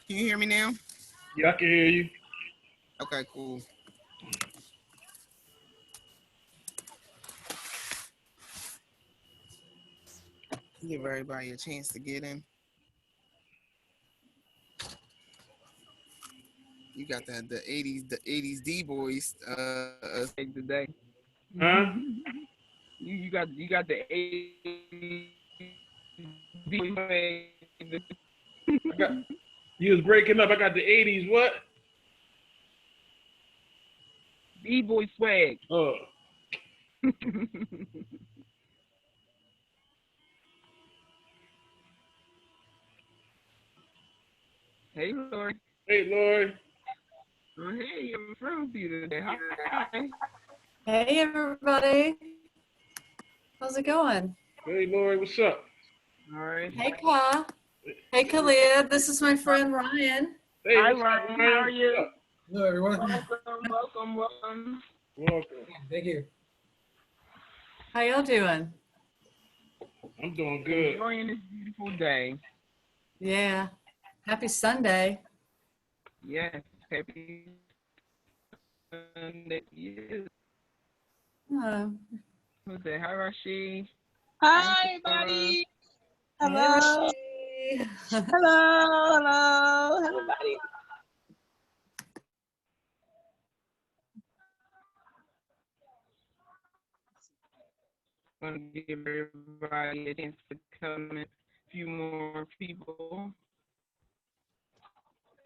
Can you hear me now? Yeah, I can hear you. Okay, cool. Give everybody a chance to get in. You got the 80s D boys today. Huh? You got the 80s D boys. I got you was breaking up. I got the 80s. What? D boy swag. Oh. Hey, Lori. Hey, Lori. Oh, hey, I'm from you today. Hi. Hey, everybody. How's it going? Hey, Lori. What's up? All right. Hey, Ka. Hey, Khalid. This is my friend Ryan. Hey, Hi, what's up, Ryan. How are you? What's up? Hello, everyone. Welcome. Welcome. Thank you. How y'all doing? I'm doing good. Enjoying this beautiful day. Yeah. Happy Sunday. Yes, happy Sunday to you. Oh, Who's that? Hi, Rashid. Hi, everybody. Hello. hey. Hello, everybody. Want to give everybody a chance to come in. A few more people.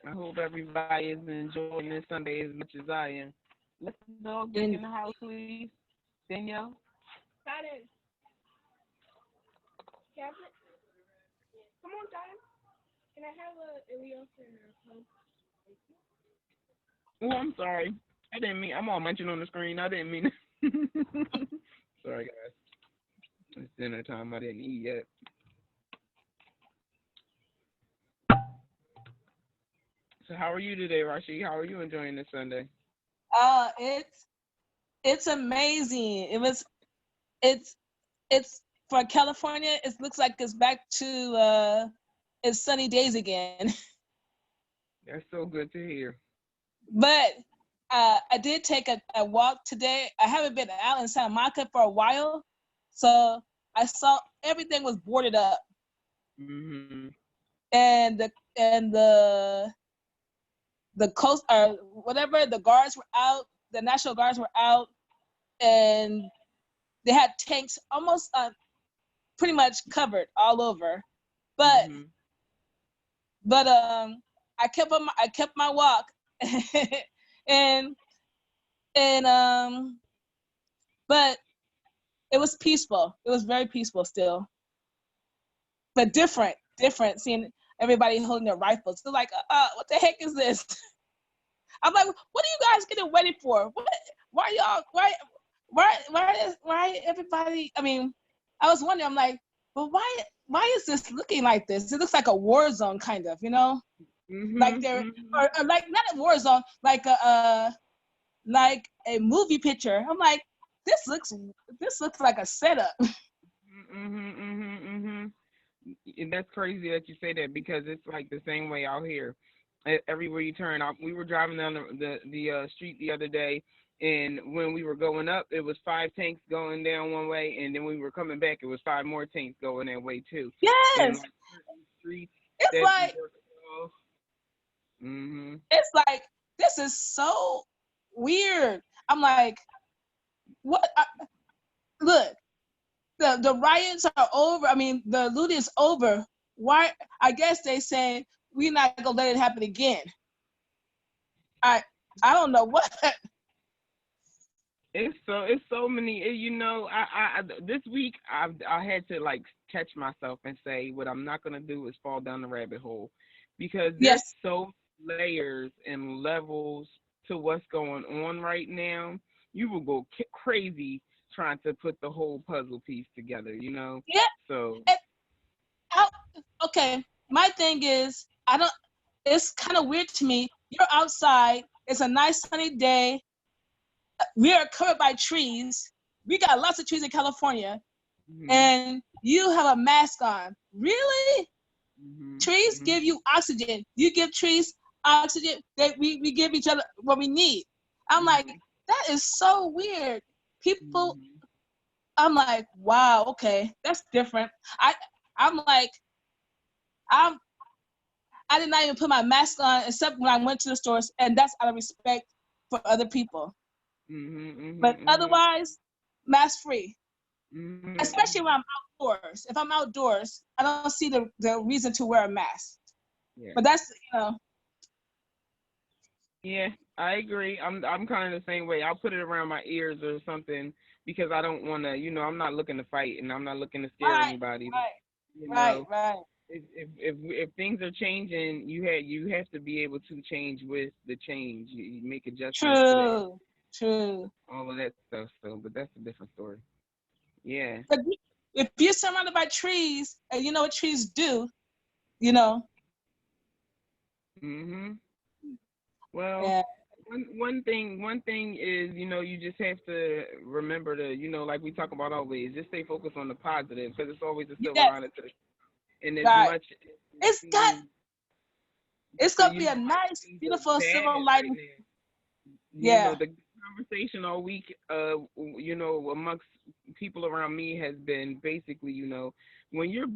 I hope everybody is enjoying this Sunday as much as I am. Let's go get in the house, please. Danielle? Got it. Cabinet? Come on, John. Can I have a Elios and a Oh, I'm sorry. I didn't mean. I'm all munching on the screen. I didn't mean. Sorry, guys. It's dinner time. I didn't eat yet. So, how are you today, Rashid? How are you enjoying this Sunday? It's amazing. It's for California. It looks like it's back to it's sunny days again. That's so good to hear. But I did take a walk today. I haven't been out in Santa Monica for a while, so I saw everything was boarded up, and the coast or whatever, the guards were out, the National Guards were out, and they had tanks almost pretty much covered all over. But I kept my walk, and but it was peaceful. It was very peaceful still, but different seeing everybody holding their rifles. They're like, what the heck is this? I'm like, what are you guys getting ready for? What? Why y'all? Why everybody? I mean, I was wondering. I'm like, well, why is this looking like this? It looks like a war zone, kind of, you know, like they're or like not a war zone, like a movie picture. I'm like, this looks like a setup. And that's crazy that you say that because it's like the same way out here. Everywhere you turn, we were driving down the street the other day, and when we were going up, it was 5 tanks going down one way, and then when we were coming back, it was 5 more tanks going that way too. Yes, and like streets it's like it's like this is so weird. I'm like, what? Look, the riots are over. I mean, the loot is over. Why? I guess they say we're not gonna let it happen again. I don't know what. It's so many. You know, I this week I had to like catch myself and say what I'm not gonna do is fall down the rabbit hole, because there's so layers and levels to what's going on right now. You will go crazy trying to put the whole puzzle piece together. You know. Yeah. So. Okay, my thing is it's kind of weird to me. You're outside. It's a nice sunny day. We are covered by trees. We got lots of trees in California, and you have a mask on. Really? Trees give you oxygen. You give trees oxygen. We give each other what we need. I'm like, that is so weird. People, I'm like, wow, okay, that's different. I'm like, I did not even put my mask on except when I went to the stores, and that's out of respect for other people. But otherwise, mask free. Especially when I'm outdoors. If I'm outdoors, I don't see the reason to wear a mask. Yeah. But that's, Yeah, I agree. I'm kind of the same way. I'll put it around my ears or something because I don't want to, I'm not looking to fight and I'm not looking to scare anybody. Right. If things are changing, you have to be able to change with the change. You make adjustments. True. All of that stuff. So, but that's a different story. Yeah. But if you're surrounded by trees and you know what trees do, Well, yeah. One thing is, you just have to remember to, like we talk about always, just stay focused on the positive because it's always a silver lining to the. And as much it's gonna be a nice, beautiful silver lining. Right, the conversation all week, amongst people around me has been basically, when you're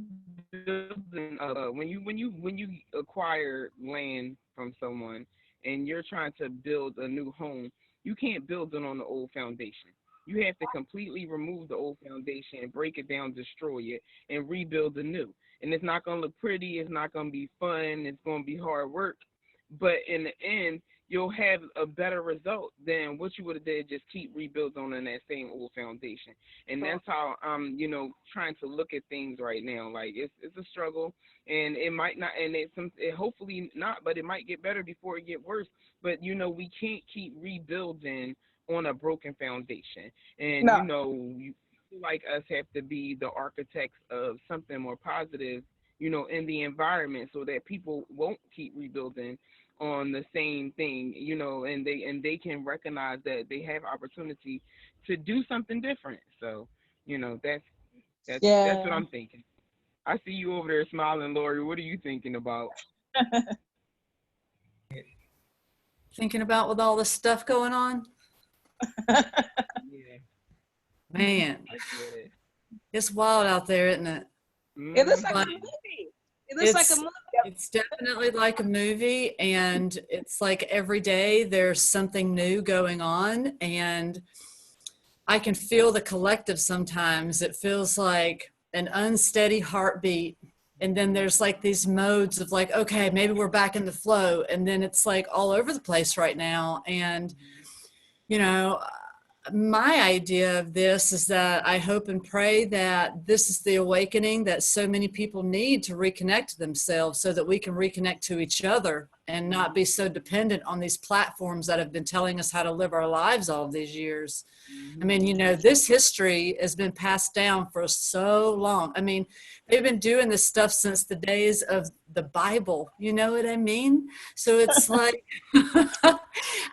building, when you acquire land from someone and you're trying to build a new home, you can't build it on the old foundation. You have to completely remove the old foundation, break it down, destroy it, and rebuild anew. And it's not going to look pretty. It's not going to be fun. It's going to be hard work. But in the end, you'll have a better result than what you would have did just keep rebuilding on that same old foundation. And that's how I'm, trying to look at things right now. Like it's a struggle, and it might not, and it hopefully not, but it might get better before it get worse. But we can't keep rebuilding on a broken foundation. And you like us have to be the architects of something more positive, in the environment so that people won't keep rebuilding on the same thing, and they can recognize that they have opportunity to do something different. So, that's what I'm thinking. I see you over there smiling, Lori. What are you thinking about? Thinking about with all this stuff going on? Yeah. Man, it's wild out there, isn't it? It looks like a movie. It looks like a movie. It's definitely like a movie, and it's like every day there's something new going on, and I can feel the collective sometimes. It feels like an unsteady heartbeat, and then there's like these modes of like, okay, maybe we're back in the flow, and then it's like all over the place right now. And my idea of this is that I hope and pray that this is the awakening that so many people need to reconnect to themselves so that we can reconnect to each other and not be so dependent on these platforms that have been telling us how to live our lives all these years. I mean, this history has been passed down for so long. I mean, they've been doing this stuff since the days of the Bible. You know what I mean? So it's like,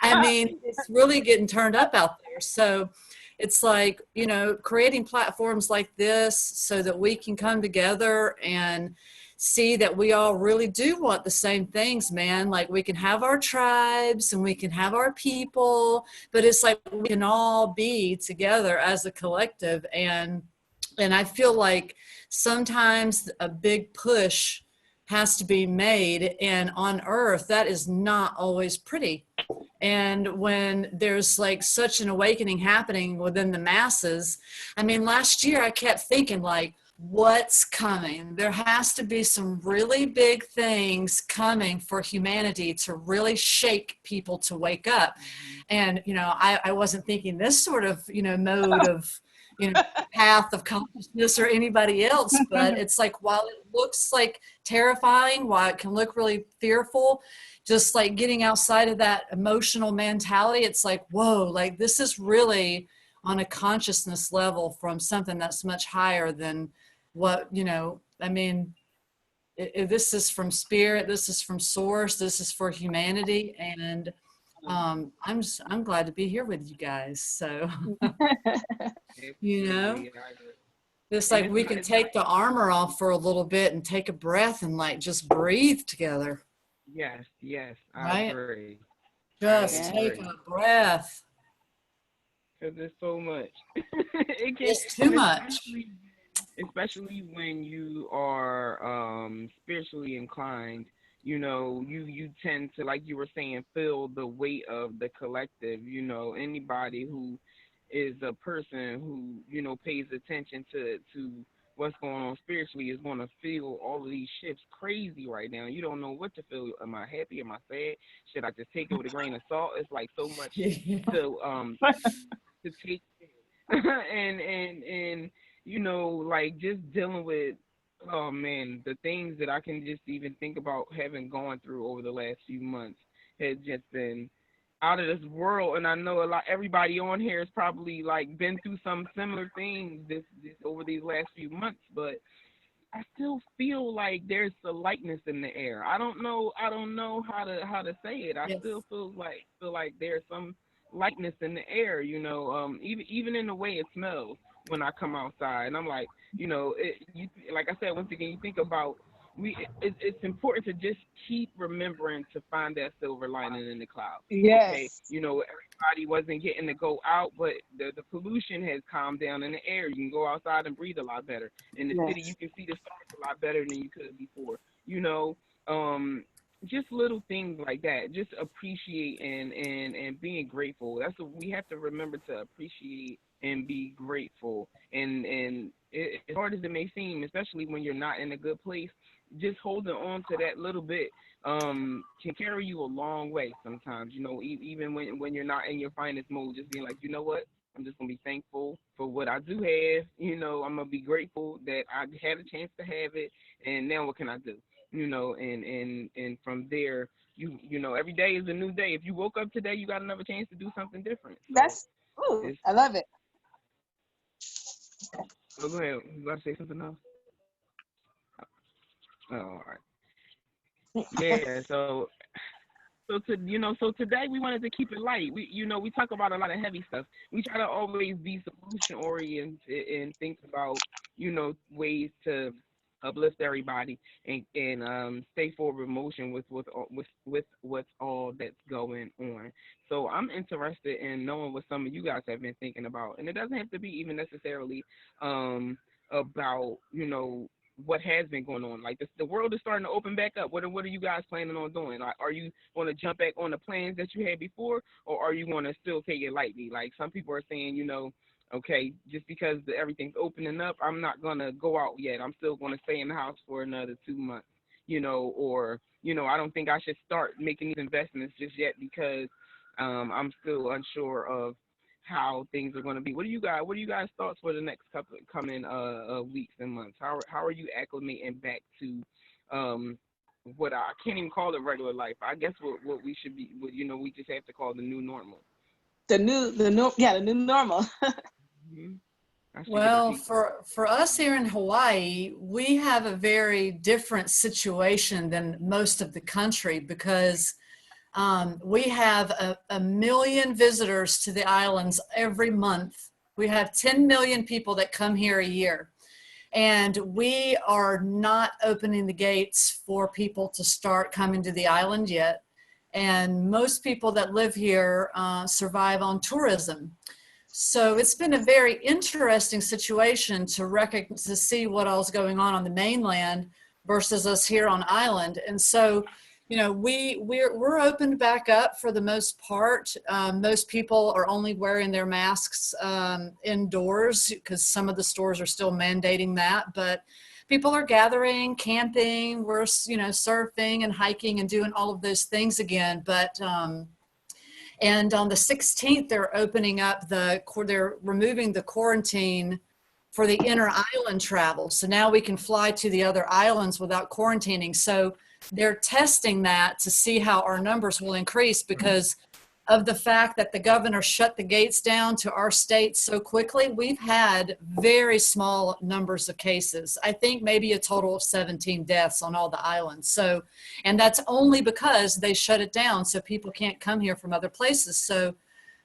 I mean, it's really getting turned up out there. So it's like, creating platforms like this so that we can come together and see that we all really do want the same things, man. Like we can have our tribes and we can have our people, but it's like we can all be together as a collective. And I feel like sometimes a big push has to be made, and on earth that is not always pretty. And when there's like such an awakening happening within the masses, I mean, last year I kept thinking like, what's coming? There has to be some really big things coming for humanity to really shake people to wake up. And, I wasn't thinking this sort of, mode of, path of consciousness or anybody else, but it's like, while it looks like terrifying, while it can look really fearful, just like getting outside of that emotional mentality, it's like, whoa, like this is really on a consciousness level from something that's much higher than what, I mean, this is from spirit, this is from source, this is for humanity. And I'm glad to be here with you guys. So, It's And like we can take the armor off for a little bit and take a breath and like just breathe together. yes, yes, I Right? agree. I Just Yeah. take agree. a breath. Because there's so much. It can, It's too and much. especially when you are spiritually inclined, you know, you tend to, like you were saying, feel the weight of the collective. You know, anybody who is a person who, you know, pays attention to what's going on spiritually is going to feel all of these shifts crazy right now. You don't know what to feel. Am I happy? Am I sad? Should I just take it with a grain of salt? It's like so much to take and you know, like just dealing with, oh man, the things that I can just even think about having gone through over the last few months has just been out of this world. And I know everybody on here has probably like been through some similar things this over these last few months, but I still feel like there's a lightness in the air. I don't know how to say it. I Yes. still feel like there's some lightness in the air, you know, even in the way it smells when I come outside. And I'm like, you know, like I said, once again, you think about it's important to just keep remembering to find that silver lining in the cloud. Okay, Yes. you know, everybody wasn't getting to go out, but the pollution has calmed down in the air. You can go outside and breathe a lot better. In the city, you Yes. can see the stars a lot better than you could before. You know, just little things like that. Just appreciate and being grateful. That's what we have to remember, to appreciate and be grateful. And as hard as it may seem, especially when you're not in a good place, just holding on to that little bit can carry you a long way sometimes. You know, even when you're not in your finest mode, just being like, you know what, I'm just gonna be thankful for what I do have. You know, I'm gonna be grateful that I had a chance to have it, and now what can I do? You know, and from there, you know, every day is a new day. If you woke up today, you got another chance to do something different. So That's, ooh, it's, I love it. oh, go ahead. You got to say something else? Oh, all right. Yeah. So today we wanted to keep it light. We talk about a lot of heavy stuff. We try to always be solution oriented and think about, ways to uplift everybody and stay forward with motion with what's all that's going on. So I'm interested in knowing what some of you guys have been thinking about, and it doesn't have to be even necessarily about what has been going on. Like the world is starting to open back up. What are you guys planning on doing? Like, are you going to jump back on the plans that you had before, or are you going to still take it lightly? Like some people are saying, okay, just because everything's opening up, I'm not going to go out yet. I'm still going to stay in the house for another 2 months, or I don't think I should start making these investments just yet because I'm still unsure of how things are going to be. What do you guys thoughts for the next couple coming weeks and months? How are you acclimating back to what I can't even call it regular life. I guess what we should be, we just have to call the new normal. The new normal. Mm-hmm. I should get a Well, t-shirt. for us here in Hawaii, we have a very different situation than most of the country because we have a million visitors to the islands every month. We have 10 million people that come here a year. And we are not opening the gates for people to start coming to the island yet. And most people that live here survive on tourism. So it's been a very interesting situation to see what all's going on the mainland versus us here on island. And so, we're opened back up for the most part. Most people are only wearing their masks indoors because some of the stores are still mandating that. But people are gathering, camping, we're surfing and hiking and doing all of those things again. But and on the 16th, they're opening up they're removing the quarantine for the inner island travel. So now we can fly to the other islands without quarantining. So they're testing that to see how our numbers will increase because of the fact that the governor shut the gates down to our state so quickly. We've had very small numbers of cases. I think maybe a total of 17 deaths on all the islands. So, and that's only because they shut it down so people can't come here from other places. So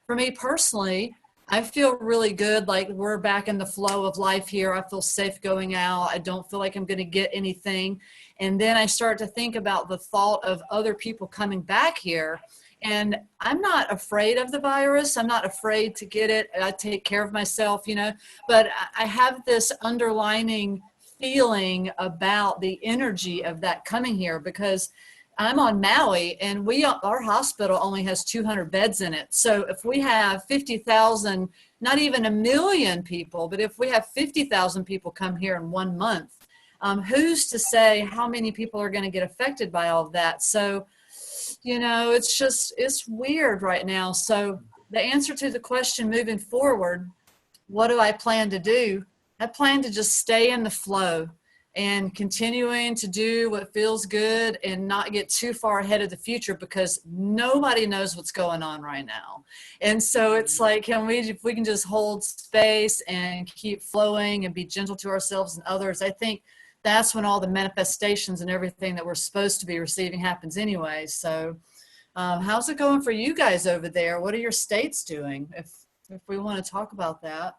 for me personally, I feel really good. Like we're back in the flow of life here. I feel safe going out. I don't feel like I'm going to get anything. And then I start to think about the thought of other people coming back here. And I'm not afraid of the virus. I'm not afraid to get it. I take care of myself, you know, but I have this underlining feeling about the energy of that coming here because I'm on Maui and our hospital only has 200 beds in it. So if we have 50,000, not even a million people, but if we have 50,000 people come here in 1 month, who's to say how many people are going to get affected by all of that? So, you know, it's weird right now. So the answer to the question moving forward, what do I plan to do? I plan to just stay in the flow and continuing to do what feels good and not get too far ahead of the future because nobody knows what's going on right now. And so it's like, if we can just hold space and keep flowing and be gentle to ourselves and others, I think that's when all the manifestations and everything that we're supposed to be receiving happens anyway. So how's it going for you guys over there? What are your states doing? If we want to talk about that.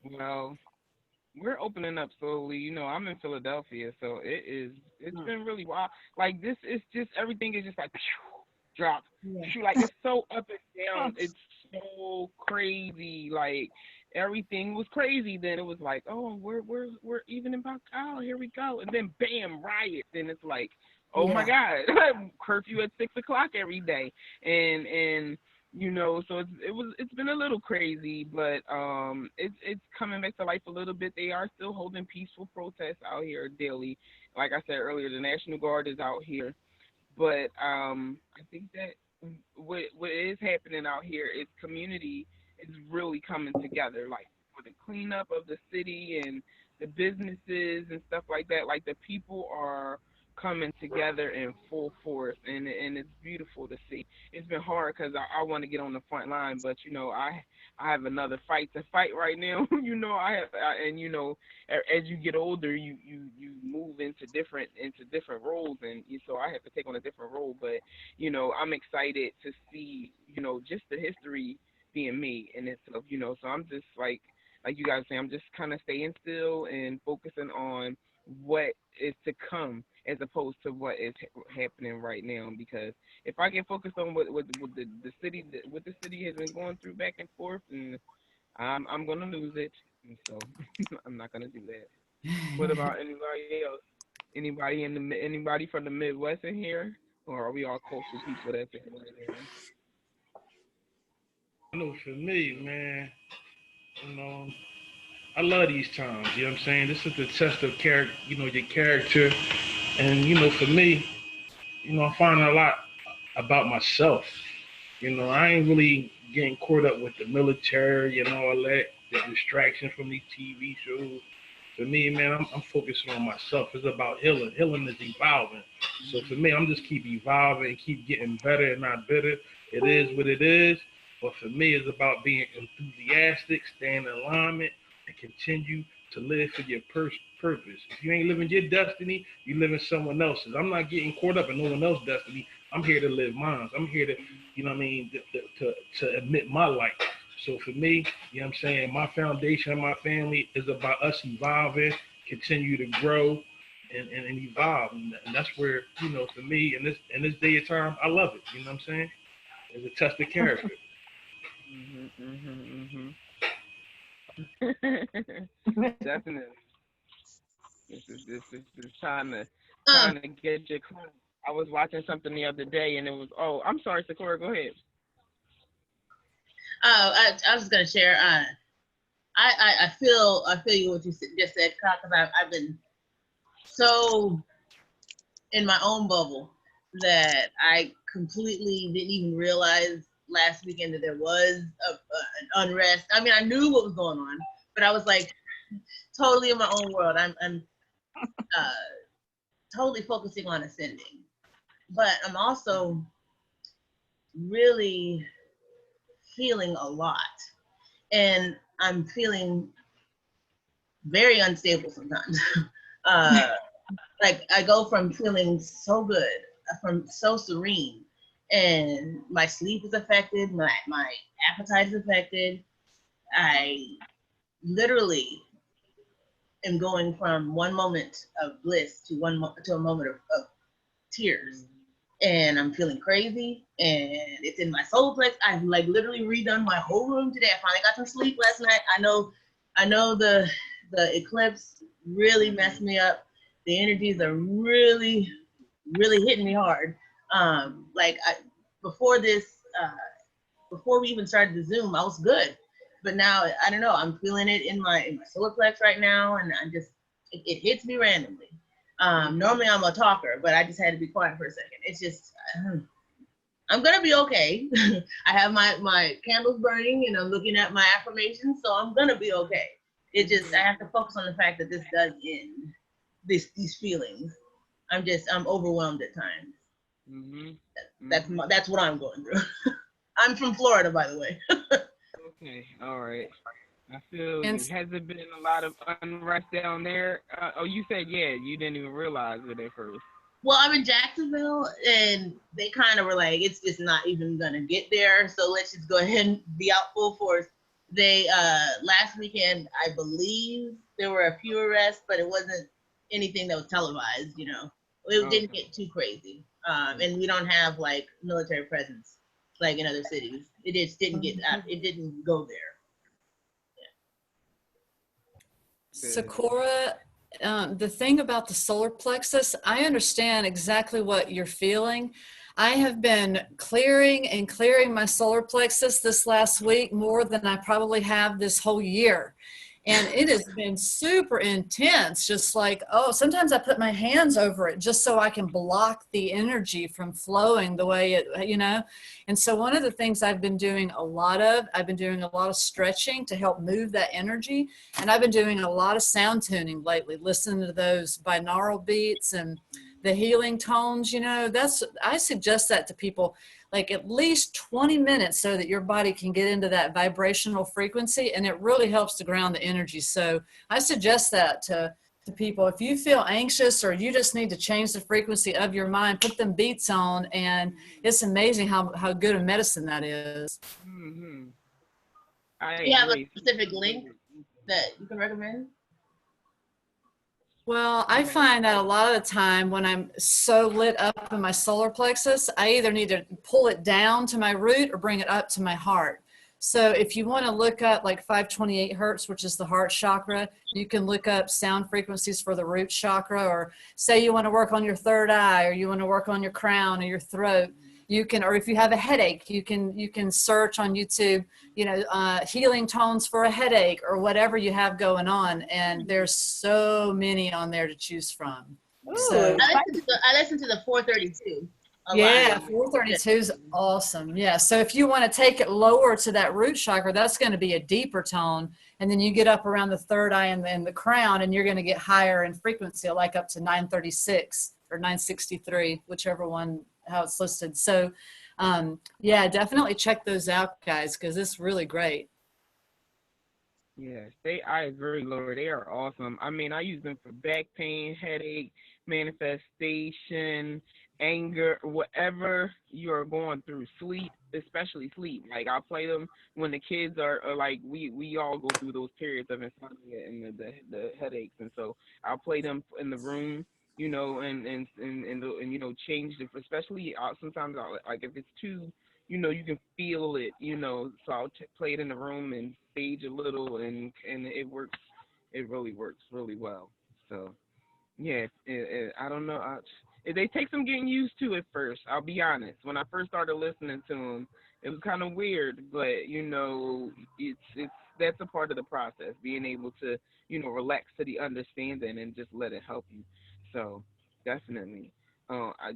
Well, we're opening up slowly. You know, I'm in Philadelphia, so it's been really wild. Like this is just everything is just like drop. Like it's so up and down. It's so crazy. Like everything was crazy. Then it was like, oh, we're even about oh, here we go. And then bam, riot. Then it's like, oh my God, curfew at 6 o'clock every day. And you know, so it's been a little crazy, but it's coming back to life a little bit. They are still holding peaceful protests out here daily. Like I said earlier, the National Guard is out here, but I think that what is happening out here is community is really coming together, like for the cleanup of the city and the businesses and stuff like that. Like the people are coming together in full force, and it's beautiful to see. It's been hard because I want to get on the front line, but you know I have another fight to fight right now. You know and you know as you get older, you move into different roles, and so I have to take on a different role. But you know I'm excited to see just the history being made in itself. So I'm just like you guys say, I'm just kind of staying still and focusing on what is to come as opposed to what is happening right now. Because if I get focused on what the city has been going through back and forth, and I'm gonna lose it, and so I'm not gonna do that. What about anybody else? Anybody from the Midwest in here, or are we all coastal people that's in there? I know for me, man, you know, I love these times. You know what I'm saying? This is the test of character, your character. And, for me, I find a lot about myself. I ain't really getting caught up with the military and all that, the distraction from these TV shows. For me, man, I'm focusing on myself. It's about healing. Healing is evolving. So for me, I'm just keep evolving, keep getting better and not bitter. It is what it is. But for me, it's about being enthusiastic, staying in alignment, and continue to live for your purpose. If you ain't living your destiny, you living someone else's. I'm not getting caught up in no one else's destiny. I'm here to live mine. I'm here to, to admit my light. So for me, I'm saying, my foundation and my family is about us evolving, continue to grow and evolve. And that's where, for me, in this day of time, I love it. You know what I'm saying? It's a test of character. Definitely. This is trying to get your. I was watching something the other day, and it was. Oh, I'm sorry, Sakura. Go ahead. I was gonna share. I feel you what you just said, because I've been so in my own bubble that I completely didn't even realize last weekend that there was an unrest. I mean, I knew what was going on, but I was like totally in my own world. I'm totally focusing on ascending, but I'm also really feeling a lot, and I'm feeling very unstable sometimes. Like I go from feeling so good, from so serene, and my sleep is affected, my appetite is affected. I literally am going from one moment of bliss to to a moment of tears. And I'm feeling crazy, and it's in my solar plex. I've like literally redone my whole room today. I finally got some sleep last night. I know the eclipse really messed me up. The energies are really, really hitting me hard. Like before this, uh, before we even started the Zoom, I was good, but now I don't know. I'm feeling it in my solar plex right now, and I just it hits me randomly. Normally I'm a talker, but I just had to be quiet for a second. It's just I'm gonna be okay. I have my candles burning, and I'm looking at my affirmations, so I'm gonna be okay. It just I have to focus on the fact that this does end these feelings. I'm overwhelmed at times. That's what I'm going through. I'm from Florida, by the way. Okay, all right. I feel And you. Has there been a lot of unrest down there? Oh, you said yeah. You didn't even realize it at first. Well, I'm in Jacksonville, and they kind of were like, it's just not even gonna get there. So let's just go ahead and be out full force. They last weekend, I believe there were a few arrests, but it wasn't anything that was televised. You know, it didn't Okay. get too crazy. And we don't have like military presence like in other cities. It just didn't get it didn't go there. Good. Sakura, the thing about the solar plexus, I understand exactly what you're feeling. I have been clearing and clearing my solar plexus this last week more than I probably have this whole year. And it has been super intense. Just like, oh, sometimes I put my hands over it just so I can block the energy from flowing the way it. And so, one of the things I've been doing a lot of stretching to help move that energy. And I've been doing a lot of sound tuning lately, listening to those binaural beats and the healing tones. I suggest that to people like at least 20 minutes so that your body can get into that vibrational frequency, and it really helps to ground the energy. So I suggest that to people. If you feel anxious or you just need to change the frequency of your mind, put them beats on, and it's amazing how good a medicine that is. Mm-hmm. I Do you have a agree. specific link that you can recommend? Well, I find that a lot of the time when I'm so lit up in my solar plexus, I either need to pull it down to my root or bring it up to my heart. So if you want to look up like 528 hertz, which is the heart chakra, you can look up sound frequencies for the root chakra, or say you want to work on your third eye, or you want to work on your crown or your throat. You can, or if you have a headache, you can search on YouTube, healing tones for a headache or whatever you have going on. And there's so many on there to choose from. So Ooh, I listened to the 432 a lot. yeah, 432 is awesome. Yeah. So if you want to take it lower to that root chakra, that's going to be a deeper tone. And then you get up around the third eye and then the crown, and you're going to get higher in frequency, like up to 936 or 963, whichever one, how it's listed. So yeah, definitely check those out, guys, because it's really great. Yes, I agree, Lord. They are awesome. I mean, I use them for back pain, headache, manifestation, anger, whatever you're going through, sleep, especially sleep. Like I'll play them when the kids are like we all go through those periods of insomnia and the headaches, and so I'll play them in the room, and change the especially sometimes like if it's too you can feel it, So I'll play it in the room and stage a little, and it works. It really works really well. So yeah, I don't know. They take some getting used to at first. I'll be honest. When I first started listening to them, it was kind of weird, but it's that's a part of the process. Being able to relax to the understanding and just let it help you. So definitely. I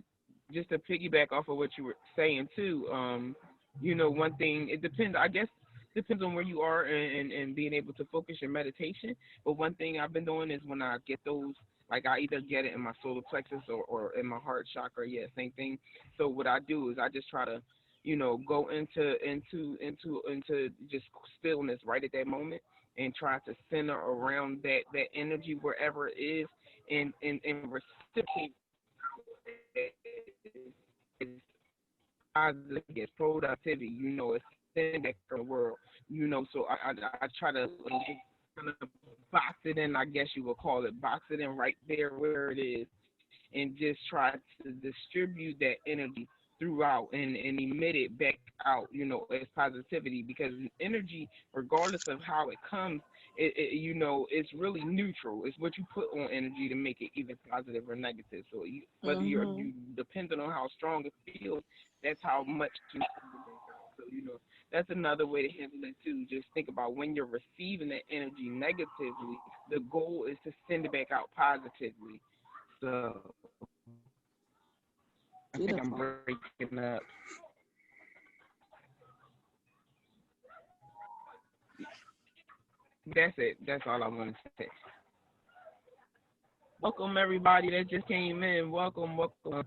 just to piggyback off of what you were saying too. One thing it depends. I guess depends on where you are and being able to focus your meditation. But one thing I've been doing is when I get those like I either get it in my solar plexus or in my heart chakra. Yeah, same thing. So what I do is I just try to, go into just stillness right at that moment and try to center around that energy wherever it is and reciprocate positive, it's productivity, it's sending back from the world, so I try to kind of box it in, I guess you would call it, box it in right there where it is, and just try to distribute that energy throughout and emit it back out, as positivity, because energy, regardless of how it comes, it's really neutral. It's what you put on energy to make it either positive or negative. So whether you depending on how strong it feels, that's how much you send it back out. So that's another way to handle it too. Just think about when you're receiving that energy negatively, the goal is to send it back out positively. So I think I'm Beautiful. breaking up. That's it. That's all I want to say. Welcome everybody that just came in. Welcome, welcome.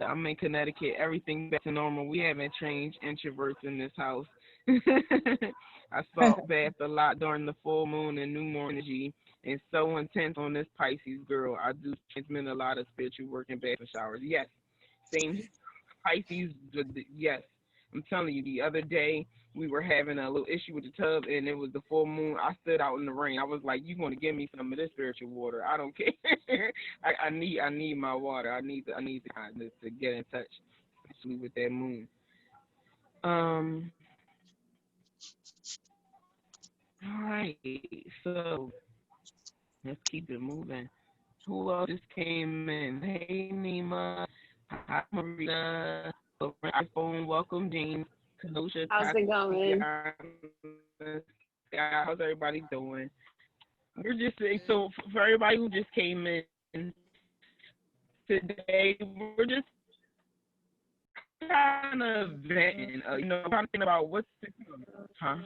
I'm in Connecticut. Everything back to normal. We haven't changed. Introverts in this house. I salt bath a lot during the full moon and new moon energy, and so intense on this Pisces girl. I do transmit a lot of spiritual work and bath and showers. Yes, same Pisces. Yes, I'm telling you. The other day we were having a little issue with the tub, and it was the full moon. I stood out in the rain. I was like, "You going to give me some of this spiritual water? I don't care. I need my water. I need to get in touch, especially with that moon." Um. All right. So let's keep it moving. Who else just came in? Hey, Nima. Hi, Marina. iPhone. Welcome, James. Kenosha. How's it going? How's everybody doing? We're just saying, so for everybody who just came in today, we're just kind of venting, trying to think about what's the, huh?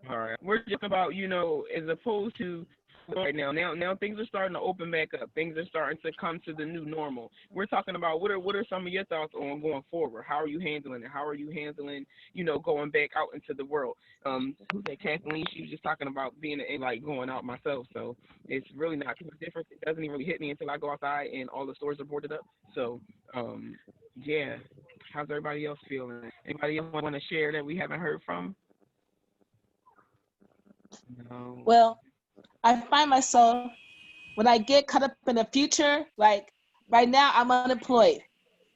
All right. We're just about, as opposed to right now things are starting to open back up. Things are starting to come to the new normal. We're talking about what are some of your thoughts on going forward? How are you handling it? How are you handling, going back out into the world? Who's that, Kathleen? She was just talking about being like going out myself. So it's really not too much different. It doesn't even really hit me until I go outside and all the stores are boarded up. So yeah. How's everybody else feeling? Anybody else want to share that we haven't heard from? No. Well, I find myself when I get caught up in the future, like right now I'm unemployed,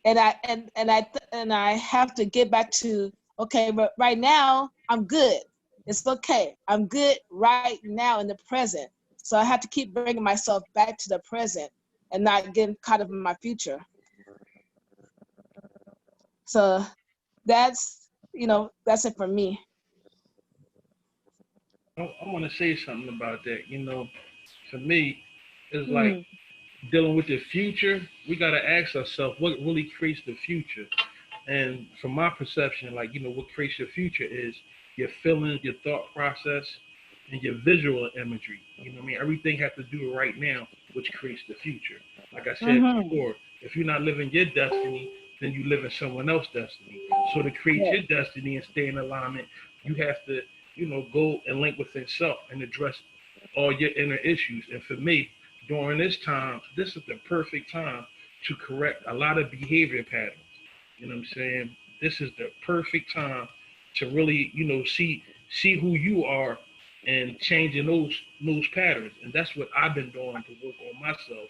and I have to get back to, okay, but right now I'm good. It's okay. I'm good right now in the present. So I have to keep bringing myself back to the present and not getting caught up in my future. So that's it for me. I want to say something about that. For me, it's like Hmm. dealing with the future. We got to ask ourselves what really creates the future. And from my perception, like, what creates your future is your feelings, your thought process, and your visual imagery. You know what I mean? Everything has to do it right now, which creates the future. Like I said Mm-hmm. before, if you're not living your destiny, then you live in someone else's destiny. So to create Yeah. your destiny and stay in alignment, you have to, go and link within self and address all your inner issues. And for me, during this time, this is the perfect time to correct a lot of behavior patterns. You know what I'm saying? This is the perfect time to really, see who you are and changing those patterns. And that's what I've been doing to work on myself.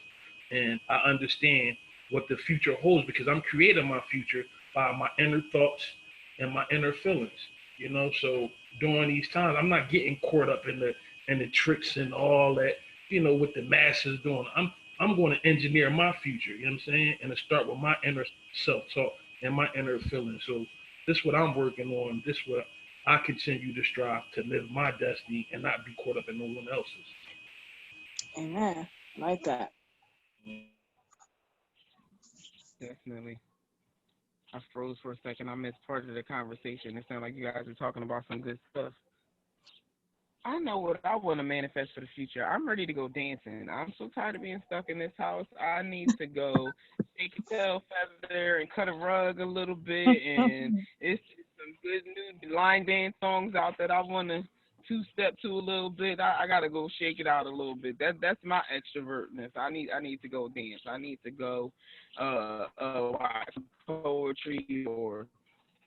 And I understand what the future holds because I'm creating my future by my inner thoughts and my inner feelings. So during these times, I'm not getting caught up in the tricks and all that, what the masses doing. I'm going to engineer my future, you know what I'm saying? And to start with my inner self-talk and my inner feelings. So this is what I'm working on. This is what I continue to strive to live my destiny and not be caught up in no one else's. Amen. Like that. Definitely. I froze for a second. I missed part of the conversation. It sounded like you guys were talking about some good stuff. I know what I want to manifest for the future. I'm ready to go dancing. I'm so tired of being stuck in this house. I need to go take a tail feather and cut a rug a little bit. And it's just some good new line dance songs out that I want to two-step to a little bit. I gotta go shake it out a little bit. That's my extrovertness. I need to go dance. I need to go watch poetry or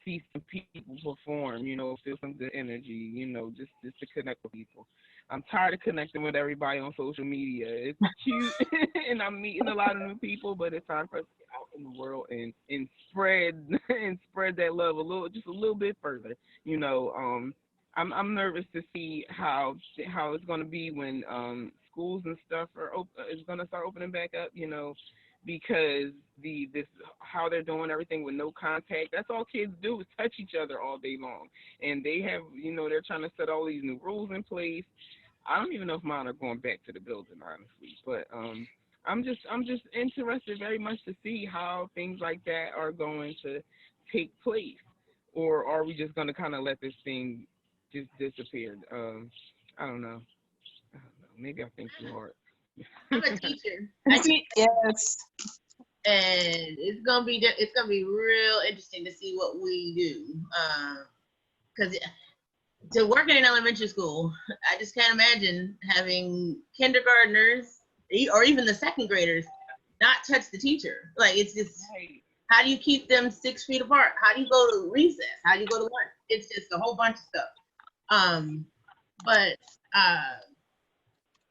see some people perform, feel some good energy, just to connect with people. I'm tired of connecting with everybody on social media. It's cute and I'm meeting a lot of new people, but it's time for us to get out in the world and spread and spread that love just a little bit further. You know, I'm nervous to see how it's gonna be when schools and stuff is gonna start opening back up, because this how they're doing everything with no contact. That's all kids do is touch each other all day long, and they have they're trying to set all these new rules in place. I don't even know if mine are going back to the building honestly, but I'm just interested very much to see how things like that are going to take place, or are we just going to kind of let this thing just disappear? I don't know. I don't know. Maybe I think too hard. I'm a teacher. Yes. And it's gonna be real interesting to see what we do. Because to work in an elementary school, I just can't imagine having kindergartners or even the second graders not touch the teacher. Like it's just, how do you keep them 6 feet apart? How do you go to recess? How do you go to lunch? It's just a whole bunch of stuff. But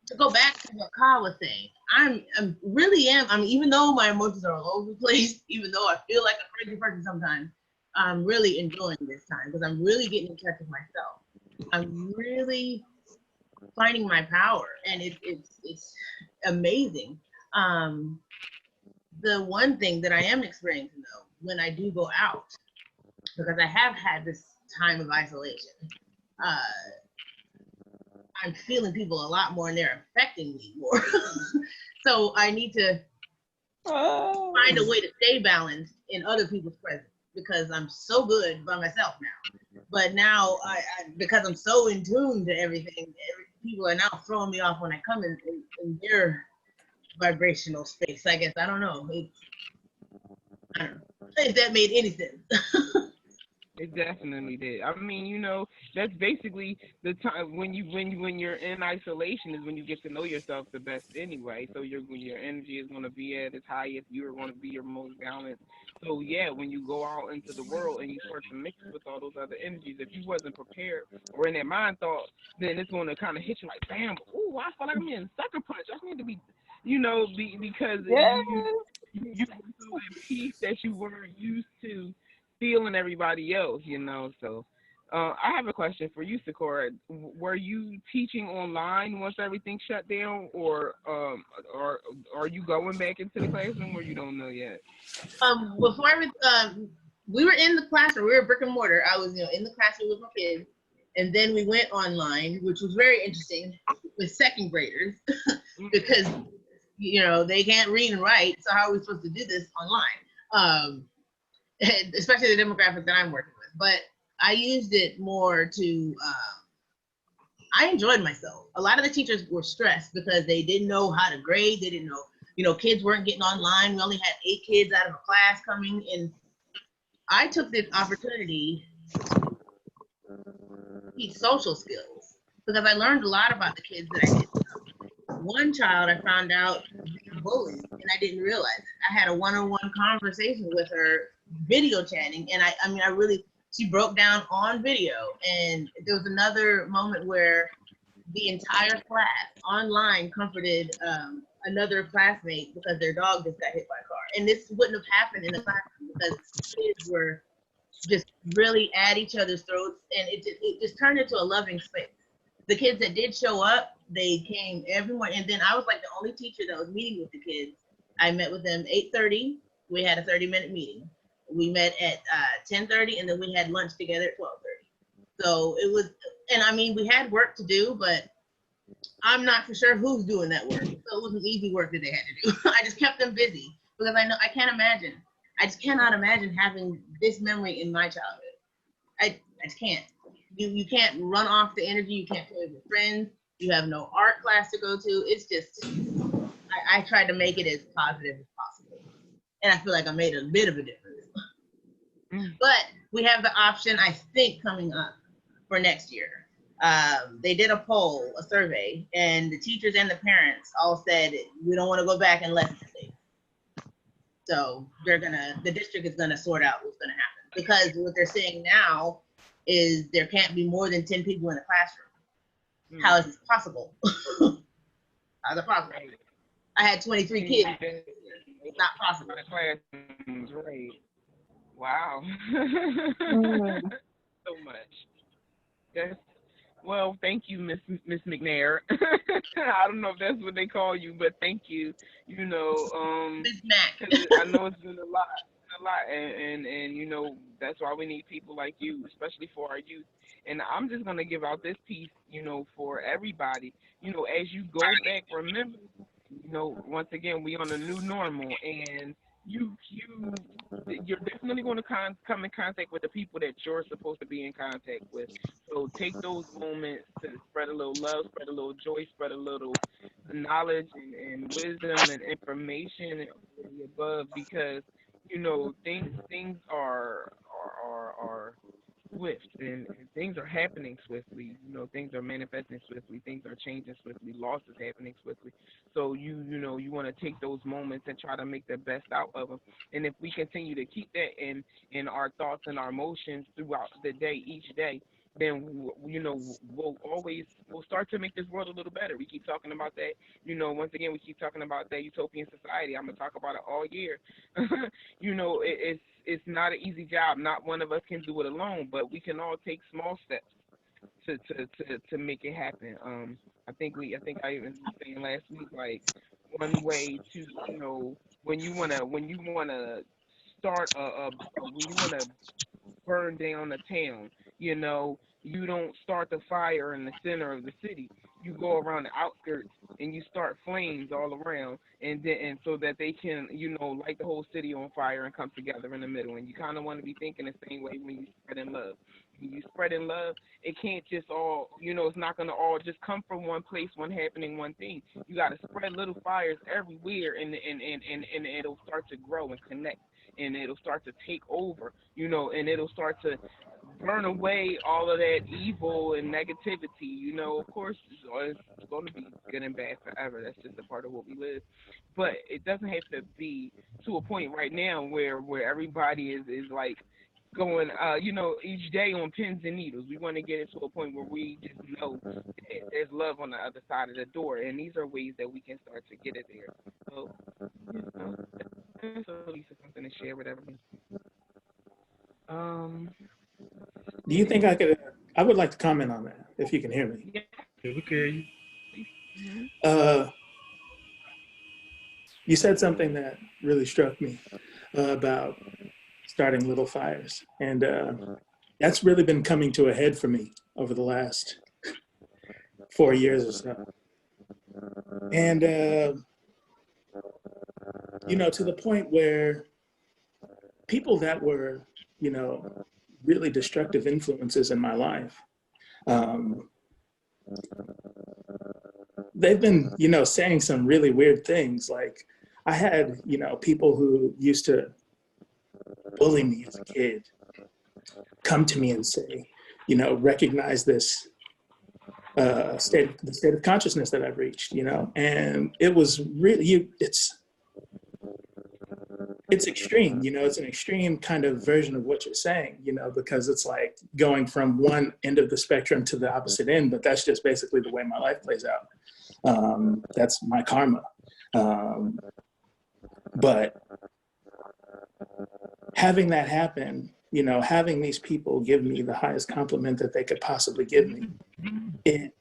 to go back to what Kyle was saying, I'm really am. I mean, even though my emotions are all over the place, even though I feel like a crazy person sometimes, I'm really enjoying this time because I'm really getting in touch with myself. I'm really finding my power, and it's amazing. The one thing that I am experiencing though, when I do go out, because I have had this time of isolation, I'm feeling people a lot more, and they're affecting me more. So I need to find a way to stay balanced in other people's presence because I'm so good by myself now. But now, because I'm so in tune to everything, people are now throwing me off when I come in their vibrational space. I guess I don't know. I don't know if that made any sense. It definitely did. I mean, that's basically the time when you're in isolation is when you get to know yourself the best anyway. So your energy is going to be at its highest. You're going to be your most balanced. So yeah, when you go out into the world and you start to mix with all those other energies, if you wasn't prepared or in that mind thought, then it's going to kind of hit you like bam. Ooh, I feel like I'm getting sucker punch. I need to be, because Yes. you feel that peace that you weren't used to feeling everybody else, So, I have a question for you, Sakura. Were you teaching online once everything shut down, or are you going back into the classroom, or you don't know yet? Before we were in the classroom, we were brick and mortar. I was, in the classroom with my kids, and then we went online, which was very interesting with second graders because they can't read and write. So how are we supposed to do this online? Especially the demographic that I'm working with. But I used it more to, I enjoyed myself. A lot of the teachers were stressed because they didn't know how to grade. They didn't know, kids weren't getting online. We only had 8 kids out of a class coming. And I took this opportunity to teach social skills because I learned a lot about the kids that I didn't know. One child I found out being bullied and I didn't realize it. I had a one-on-one conversation with her, video chatting, and she broke down on video. And there was another moment where the entire class online comforted another classmate because their dog just got hit by a car. And this wouldn't have happened in the classroom because kids were just really at each other's throats, and it just turned into a loving space. The kids that did show up, they came every morning, and then I was like the only teacher that was meeting with the kids. I met with them 8:30. We had a 30-minute meeting. We met at 10:30, and then we had lunch together at 12:30. So it was, and I mean, we had work to do, but I'm not for sure who's doing that work. So it wasn't easy work that they had to do. I just kept them busy because I can't imagine. I just cannot imagine having this memory in my childhood. I just can't. You can't run off the energy. You can't play with your friends. You have no art class to go to. It's just, I tried to make it as positive as possible. And I feel like I made a bit of a difference. But we have the option, I think, coming up for next year. they did a poll, a survey, and the teachers and the parents all said we don't want to go back unless it's safe. So the district is gonna sort out what's gonna happen, because what they're saying now is there can't be more than 10 people in the classroom. How is this possible? How's it possible? I had 23 kids. It's not possible. Right. Wow. So much. That's, well, thank you, Miss McNair. I don't know if that's what they call you, but thank you. You know, Miss Mac. I know it's been a lot, and you know that's why we need people like you, especially for our youth. And I'm just gonna give out this piece, you know, for everybody. You know, as you go back, remember, you know, once again, we on a new normal, and you're definitely going to come in contact with the people that you're supposed to be in contact with. So take those moments to spread a little love, spread a little joy, spread a little knowledge and wisdom and information above, because you know things are swift, and things are happening swiftly. You know, things are manifesting swiftly, things are changing swiftly, loss is happening swiftly. So you know you want to take those moments and try to make the best out of them. And if we continue to keep that in our thoughts and our emotions throughout the day, each day, then you know we'll start to make this world a little better. We keep talking about that. You know, once again we keep talking about that utopian society. I'm gonna talk about it all year. You know, it's not an easy job. Not one of us can do it alone, but we can all take small steps to make it happen. I think I even was saying last week, like one way to, you know, when you wanna start when you wanna burn down a town, you know, you don't start the fire in the center of the city. You go around the outskirts and you start flames all around, and so that they can, you know, light the whole city on fire and come together in the middle. And you kind of want to be thinking the same way when you spread in love. When you spread in love, it can't just all, you know, it's not gonna all just come from one place, one happening, one thing. You got to spread little fires everywhere, and it'll start to grow and connect, and it'll start to take over, you know, and it'll start to burn away all of that evil and negativity. You know, of course, it's going to be good and bad forever. That's just a part of what we live. But it doesn't have to be to a point right now where everybody is like going, you know, each day on pins and needles. We want to get it to a point where we just know that there's love on the other side of the door, and these are ways that we can start to get it there. So, you know, that's at least something to share with everyone. Do you think I would like to comment on that, if you can hear me. Yeah, we hear you. You said something that really struck me about starting little fires. And that's really been coming to a head for me over the last 4 years or so. And, you know, to the point where people that were, you know, really destructive influences in my life, they've been, you know, saying some really weird things. Like I had, you know, people who used to bully me as a kid come to me and say, you know, recognize this the state of consciousness that I've reached, you know, and it was really, it's extreme, you know, it's an extreme kind of version of what you're saying, you know, because it's like going from one end of the spectrum to the opposite end, but that's just basically the way my life plays out. That's my karma. But having that happen, you know, having these people give me the highest compliment that they could possibly give me, it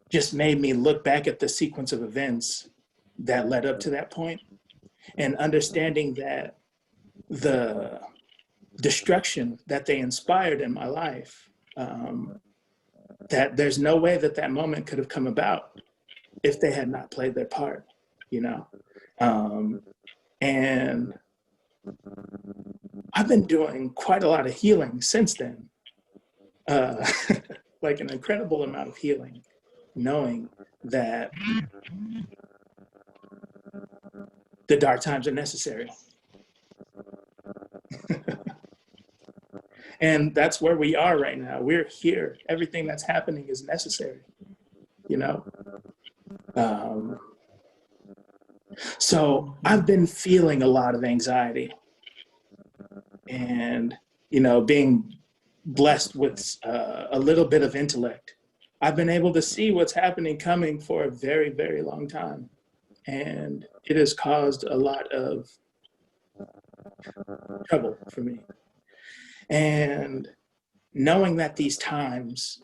just made me look back at the sequence of events that led up to that point, and understanding that the destruction that they inspired in my life, that there's no way that that moment could have come about if they had not played their part, you know? And I've been doing quite a lot of healing since then, like an incredible amount of healing, knowing that the dark times are necessary. And that's where we are right now. We're here. Everything that's happening is necessary, you know? So I've been feeling a lot of anxiety, and, you know, being blessed with a little bit of intellect, I've been able to see what's happening coming for a very, very long time. And it has caused a lot of trouble for me. And knowing that these times,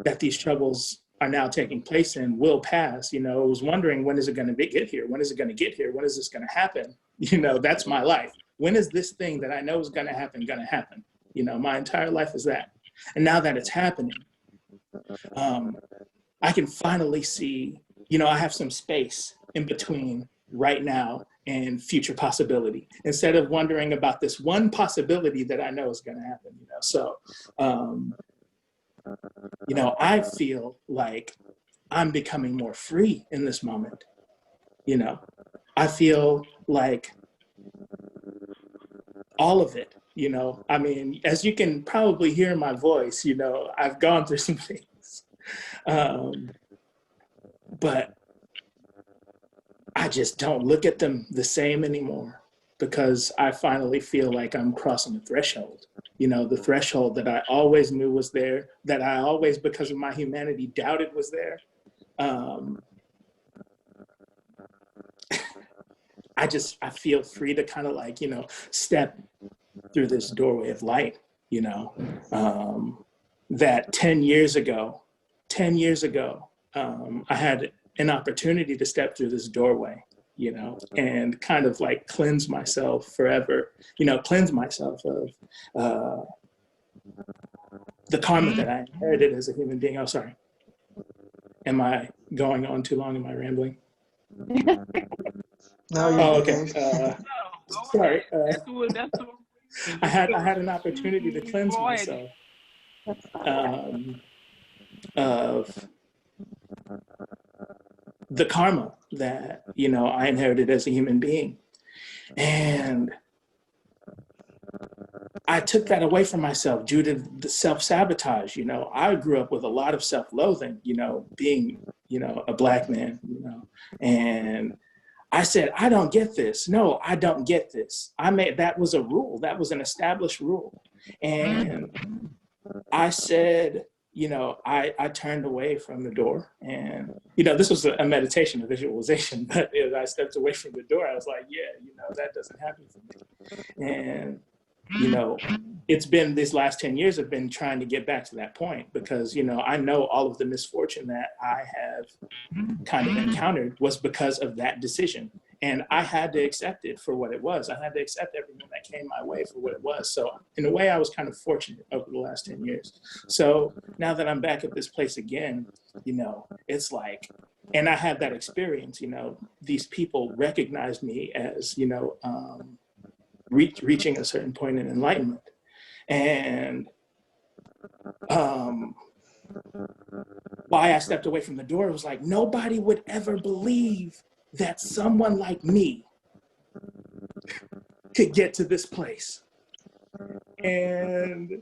that these troubles are now taking place in will pass, you know, I was wondering, when is it going to get here? When is it going to get here? When is this going to happen? You know, that's my life. When is this thing that I know is going to happen? You know, my entire life is that. And now that it's happening, I can finally see, you know, I have some space in between right now and future possibility, instead of wondering about this one possibility that I know is going to happen, you know. So, you know, I feel like I'm becoming more free in this moment, you know. I feel like all of it, you know. I mean, as you can probably hear in my voice, you know, I've gone through some things. But I just don't look at them the same anymore, because I finally feel like I'm crossing a threshold. You know, the threshold that I always knew was there, that I always, because of my humanity, doubted was there. I feel free to kind of like, you know, step through this doorway of light, you know, that 10 years ago, I had an opportunity to step through this doorway, you know, and kind of like cleanse myself forever, you know, cleanse myself of the karma that I inherited as a human being. Oh, sorry. Am I going on too long? Am I rambling? No, Oh, you're okay. Sorry. I had an opportunity to cleanse myself of the karma that, you know, I inherited as a human being. And I took that away from myself due to the self-sabotage. You know, I grew up with a lot of self-loathing, you know, being, you know, a Black man, you know, and I said, I don't get this. No, I don't get this. That was a rule. That was an established rule. And I said, you know, I turned away from the door, and, you know, this was a meditation, a visualization, but as I stepped away from the door, I was like, yeah, you know, that doesn't happen for me. And, you know, it's been, these last 10 years have been trying to get back to that point, because, you know, I know all of the misfortune that I have kind of encountered was because of that decision. And I had to accept it for what it was. I had to accept everything that came my way for what it was. So in a way, I was kind of fortunate over the last 10 years. So now that I'm back at this place again, you know, it's like, and I had that experience, you know, these people recognized me as, you know, reaching a certain point in enlightenment. And why I stepped away from the door, it was like, nobody would ever believe that someone like me could get to this place. And,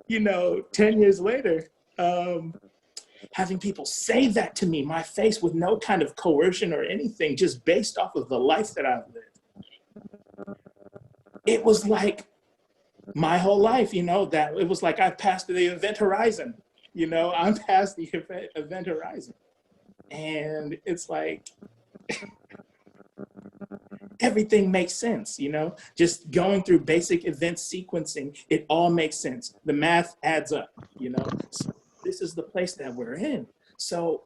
you know, 10 years later, having people say that to me, my face, with no kind of coercion or anything, just based off of the life that I've lived. It was like my whole life, you know, that it was like I've passed the event horizon, you know, I'm past the event horizon. And it's like, everything makes sense, you know, just going through basic event sequencing, it all makes sense. The math adds up, you know, so this is the place that we're in. So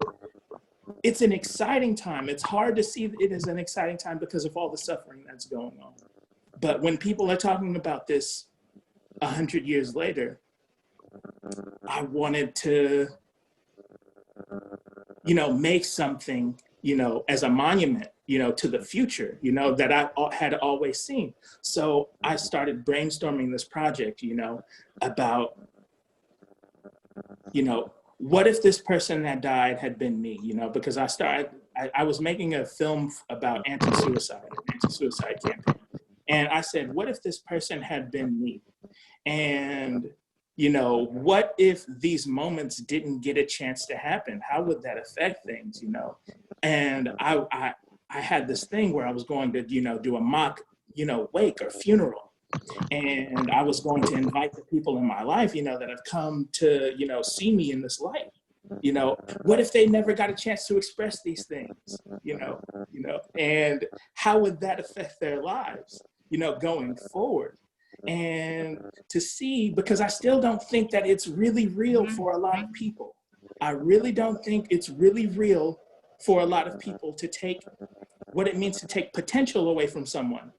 it's an exciting time. It's hard to see it as an exciting time because of all the suffering that's going on. But when people are talking about this 100 years later, I wanted to, you know, make something, you know, as a monument, you know, to the future, you know, that I had always seen. So I started brainstorming this project, you know, about, you know, what if this person that died had been me, you know, because I was making a film about anti-suicide campaign. And I said, what if this person had been me? And, you know, what if these moments didn't get a chance to happen? How would that affect things, you know? And I had this thing where I was going to, you know, do a mock, you know, wake or funeral. And I was going to invite the people in my life, you know, that have come to, you know, see me in this light. You know, what if they never got a chance to express these things, you know, and how would that affect their lives, you know, going forward? And to see, because I still don't think that it's really real for a lot of people. I really don't think it's really real for a lot of people to take what it means to take potential away from someone,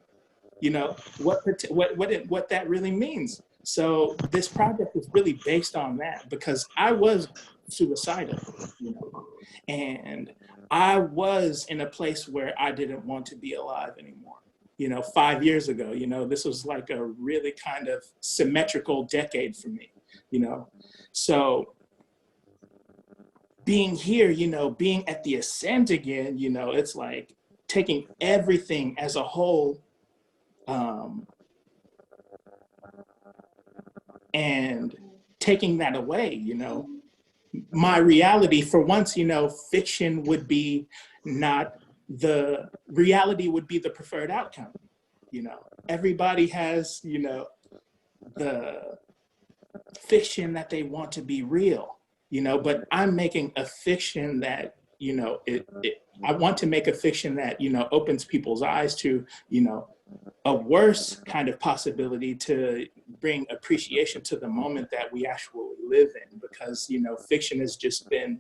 you know, what that really means. So this project is really based on that, because I was suicidal, you know, and I was in a place where I didn't want to be alive anymore. You know, 5 years ago, you know, this was like a really kind of symmetrical decade for me, you know. So being here, you know, being at the ascent again, you know, it's like taking everything as a whole, and taking that away, you know. My reality, for once, you know, fiction would be not the reality, would be the preferred outcome. You know, everybody has, you know, the fiction that they want to be real, you know, but I'm making a fiction that, you know, I want to make a fiction that, you know, opens people's eyes to, you know, a worse kind of possibility, to bring appreciation to the moment that we actually live in, because, you know, fiction has just been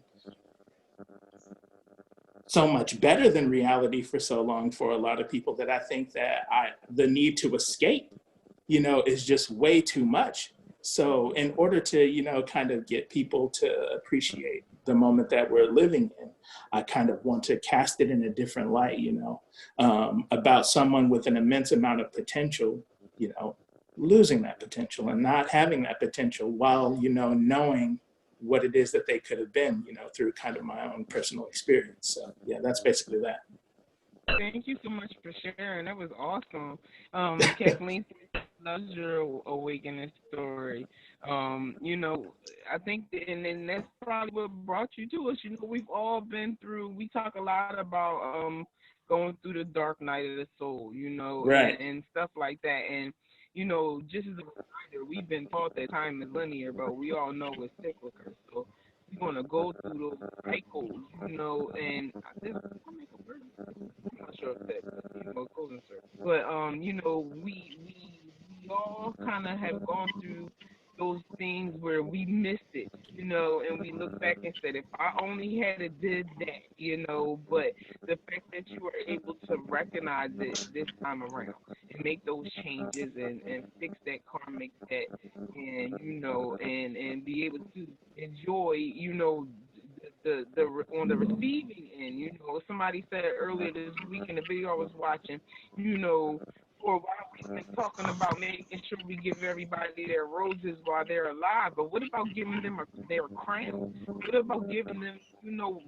so much better than reality for so long for a lot of people, that I think that the need to escape, you know, is just way too much. So in order to, you know, kind of get people to appreciate the moment that we're living in, I kind of want to cast it in a different light, you know, about someone with an immense amount of potential, you know, losing that potential and not having that potential, while, you know, knowing what it is that they could have been, you know, through kind of my own personal experience. So yeah, that's basically that. Thank you so much for sharing. That was awesome. Kathleen loves your awakening story. You know, I think, and that's probably what brought you to us. You know, we've all been through. We talk a lot about going through the dark night of the soul. You know, Right. and stuff like that. And you know, just as a reminder, we've been taught that time is linear, but we all know it's cyclical. So we're gonna go through those cycles, you know, and I make a word. I'm not sure if that, you know, goes in circles. But you know, we all kind of have gone through those things where we missed it, you know, and we look back and said, if I only had a did that, you know. But the fact that you were able to recognize it this time around and make those changes and fix that karmic debt, and you know, and be able to enjoy, you know, the on the receiving end. You know, somebody said earlier this week in the video I was watching, you know, for a while we've been talking about making sure we give everybody their roses while they're alive, but what about giving them their crown? What about giving them, you know,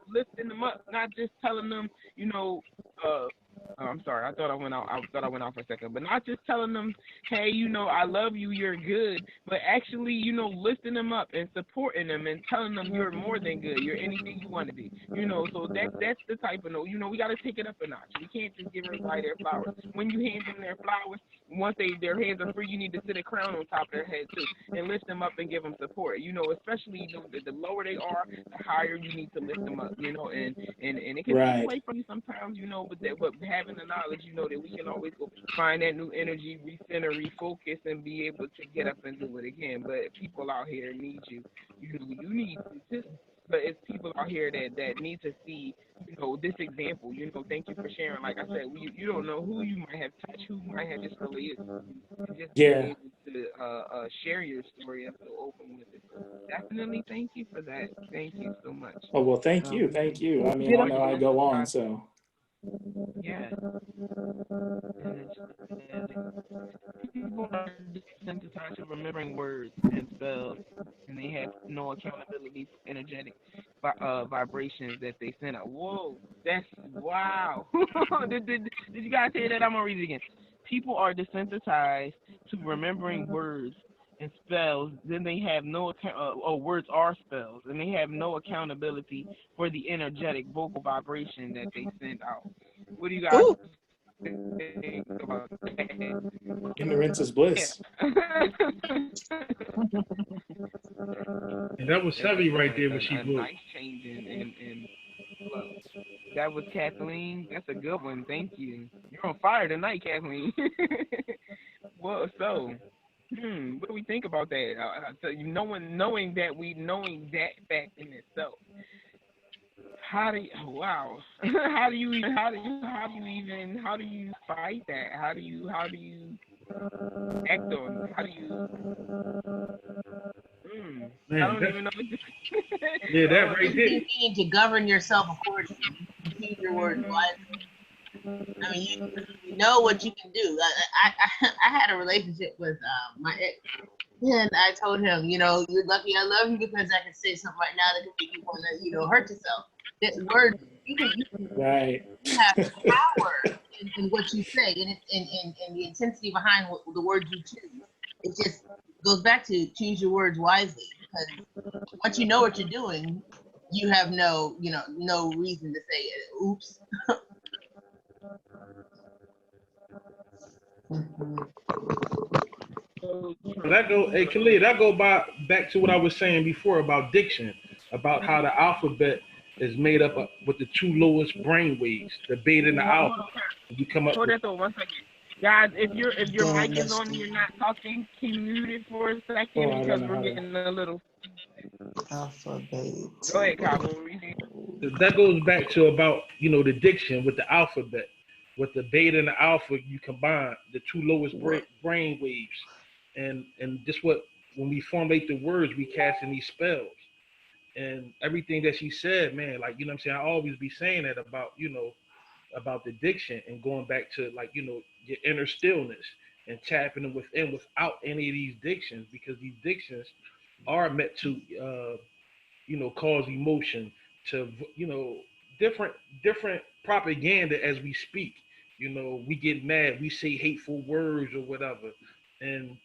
lifting them up, not just telling them, you know, I'm sorry, I thought I went out. I thought I went out for a second, but not just telling them, "Hey, you know, I love you, you're good," but actually, you know, lifting them up and supporting them and telling them you're more than good, you're anything you want to be. You know, so that's the type of note. You know, we got to take it up a notch. We can't just give everybody their flowers. When you hand them their flowers, once their hands are free, you need to sit a crown on top of their head too, and lift them up and give them support. You know, especially the lower they are, the higher you need to lift them up. You know, and it can take Right. away from you sometimes. You know, but having the knowledge, you know, that we can always go find that new energy, recenter, refocus, and be able to get up and do it again. But people out here need you. You know, you need to too. But it's people out here that need to see, you know, this example. You know, thank you for sharing. Like I said, you don't know who you might have touched, who might have just related to you, and just being Yeah. able to share your story and feel open with it. So definitely thank you for that. Thank you so much. Oh, well, thank you. We Thank can you. I mean, get I on know I your go on, side. so. Yeah. People are desensitized to remembering words and spells, and they have no accountability for energetic vibrations that they send out. Whoa, that's wow. did you guys hear that? I'm gonna read it again. people are desensitized to remembering words and spells. Then they have no account. Oh, words are spells, and they have no accountability for the energetic vocal vibration that they send out. What do you guys Ooh, think about that? Ignorance is Yeah. bliss. And that was That's heavy right there when she a wrote. nice change in flow. That was Kathleen. That's a good one. Thank you. You're on fire tonight, Kathleen. Well, so, what do we think about that? So knowing that fact in itself. How do you, wow? How do you fight that? How do you act on it? How do you I Man, don't that's even know what to yeah, that oh, right You there. need to govern yourself accordingly. You choose your words wisely. I mean, you know what you can do. I had a relationship with my ex, and I told him, you're lucky I love you because I can say something right now that can make you want to, hurt yourself. That words, Right. you have power in what you say, and and the intensity behind the words you choose. It just goes back to choose your words wisely, because once you know what you're doing, you have no reason to say, oops. so That go, hey, Khalid, that go back to what I was saying before about diction, about how the alphabet is made up of, with the two lowest brain waves, the beta and the alpha. You come up hold with that thought 1 second. Guys, if your damn, mic is that's on and you're not talking, can you mute it for a second Oh, I because don't know we're how to. getting a little. alphabet. Go ahead, Kyle. What were you saying? that goes back to about the diction with the alphabet, with the beta and the alpha. You combine the two lowest brain waves, and just what when we formulate the words, we cast in these spells. And everything that she said, man, like what I'm saying, I always be saying that about about the diction and going back to like your inner stillness and tapping them within without any of these dictions, because these dictions are meant to cause emotion, to different different propaganda as we speak. We get mad, we say hateful words or whatever. And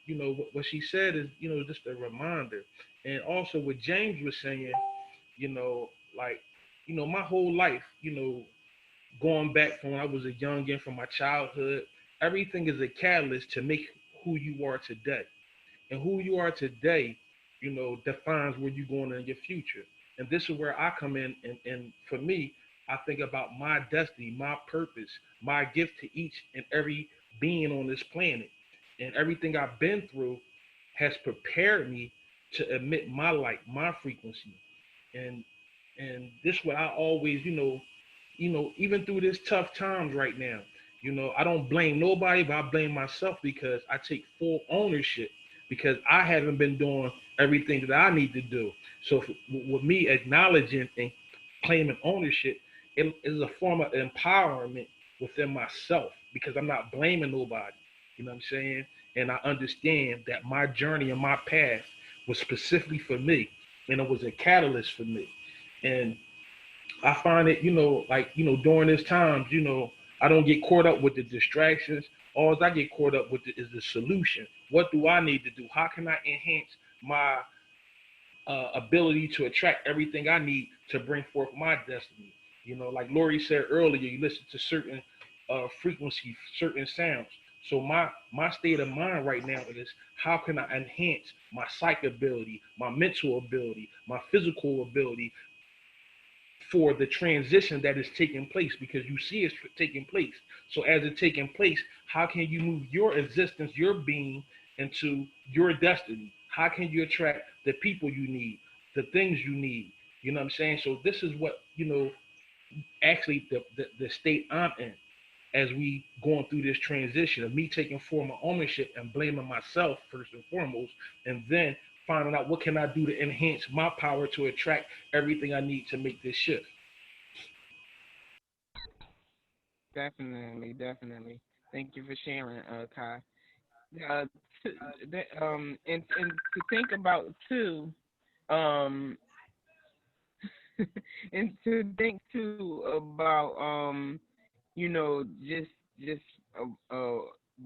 what she said is just a reminder. And also what James was saying, like my whole life, going back from when I was a youngin, from my childhood, everything is a catalyst to make who you are today. And who you are today, defines where you're going in your future. And this is where I come in. And for me, I think about my destiny, my purpose, my gift to each and every being on this planet. And everything I've been through has prepared me to emit my light, my frequency. And this is what I always, even through this tough times right now, I don't blame nobody, but I blame myself because I take full ownership, because I haven't been doing everything that I need to do. So with me acknowledging and claiming ownership, it is a form of empowerment within myself, because I'm not blaming nobody. You know what I'm saying? And I understand that my journey and my path was specifically for me, and it was a catalyst for me. And I find it, like, during this times, I don't get caught up with the distractions. All I get caught up with is the solution. What do I need to do? How can I enhance my ability to attract everything I need to bring forth my destiny? Like Lori said earlier, you listen to certain frequency, certain sounds. So my state of mind right now is, how can I enhance my psych ability, my mental ability, my physical ability, for the transition that is taking place, because you see it's taking place. So as it's taking place, how can you move your existence, your being, into your destiny? How can you attract the people you need, the things you need? You know what I'm saying? So this is what, actually the state I'm in, as we going through this transition of me taking form of ownership and blaming myself first and foremost, and then finding out what can I do to enhance my power to attract everything I need to make this shift. Definitely, definitely. Thank you for sharing, Kai. Uh, and to think about too, um, and to think too about just uh, uh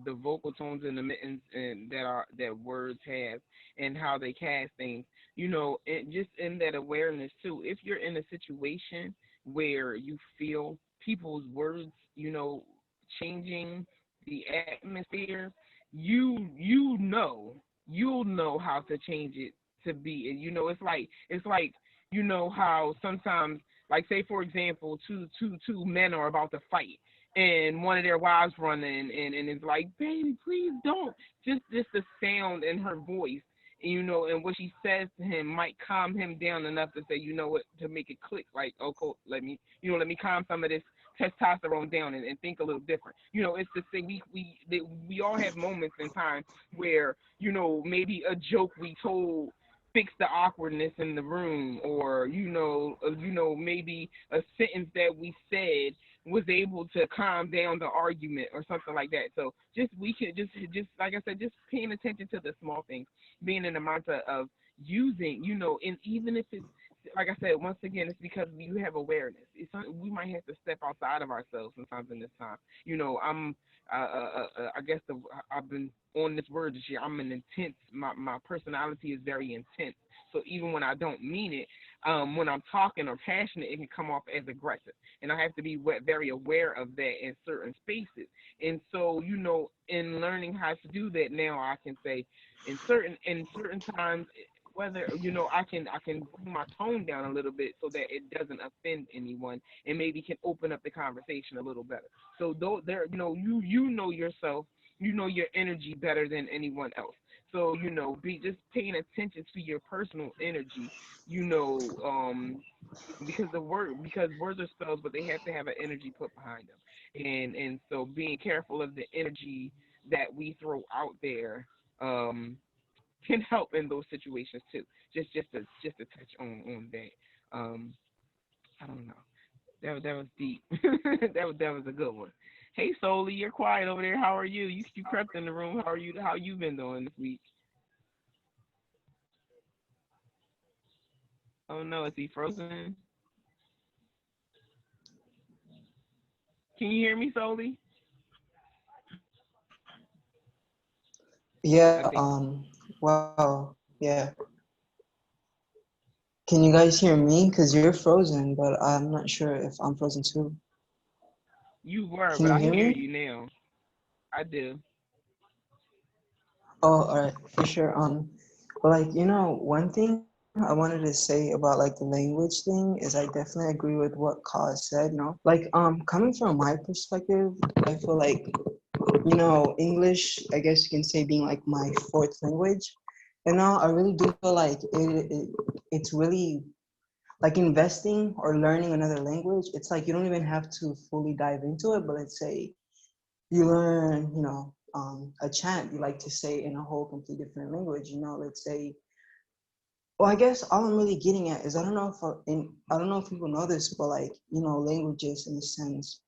the vocal tones and the mittens and that words have and how they cast things, and just in that awareness too. If you're in a situation where you feel people's words, changing the atmosphere, you'll know how to change it to be. And it's like how sometimes, like, say for example, two men are about to fight and one of their wives run in and is like, baby, please don't. Just the sound in her voice, and what she says to him might calm him down enough to say, you know what, to make it click, like, okay, let me calm some of this testosterone down and think a little different. It's the thing, we all have moments in time where, maybe a joke we told fix the awkwardness in the room, or maybe a sentence that we said was able to calm down the argument or something like that. So we can just like I said, just paying attention to the small things, being in the mindset of using, and even if it's, like I said, once again, it's because you have awareness. We might have to step outside of ourselves sometimes in this time. I guess I've been on this word this year. I'm an intense. My personality is very intense. So even when I don't mean it, when I'm talking or passionate, it can come off as aggressive, and I have to be very aware of that in certain spaces. And so, in learning how to do that now, I can say, in certain times, whether I can bring my tone down a little bit so that it doesn't offend anyone and maybe can open up the conversation a little better. So though there, you know yourself, your energy better than anyone else. So be just paying attention to your personal energy, because words are spells, but they have to have an energy put behind them, and so being careful of the energy that we throw out there. Can help in those situations too. Just to touch on that. I don't know. That was deep. that was a good one. Hey Soli, you're quiet over there. How are you? You crept in the room. How are you? How you been doing this week? Oh no, is he frozen? Can you hear me, Soli? I Yeah, think wow, yeah. Can you guys hear me? Because you're frozen, but I'm not sure if I'm frozen too. you were, Can but you I hear hear me? you now. I do. Oh, all right, for sure. But like, one thing I wanted to say about like the language thing is I definitely agree with what Kaz said, Like, coming from my perspective, I feel like, English, I guess you can say being like my fourth language. I really do feel like it's really like investing or learning another language. It's like you don't even have to fully dive into it, but let's say you learn, a chant you like to say in a whole completely different language. Let's say, well, I guess all I'm really getting at is I don't know if people know this, but like, languages in a sense,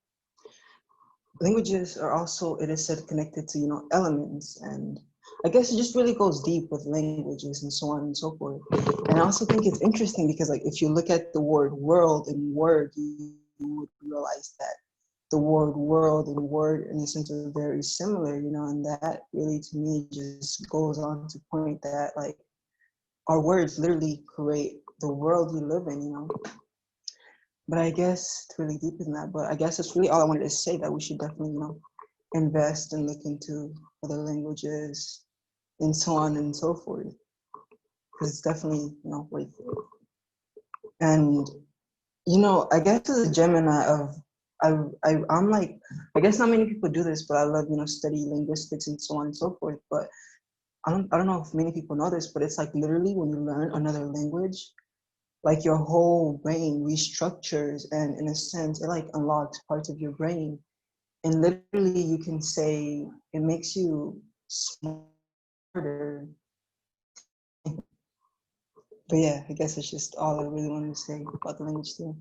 languages are also, it is said, connected to, elements. And I guess it just really goes deep with languages and so on and so forth. And I also think it's interesting because like if you look at the word world and word, you would realize that the word world and word in a sense are very similar, and that really to me just goes on to point that like our words literally create the world we live in, But I guess it's really deeper than that. But I guess that's really all I wanted to say, that we should definitely, invest and look into other languages and so on and so forth. Because it's definitely, worth it. And, I guess as a Gemini of, I'm like, I guess not many people do this, but I love, study linguistics and so on and so forth. But I don't know if many people know this, but it's like literally when you learn another language, like your whole brain restructures, and in a sense it like unlocks parts of your brain, and literally you can say it makes you smarter. But yeah, I guess it's just all I really wanted to say about the language thing.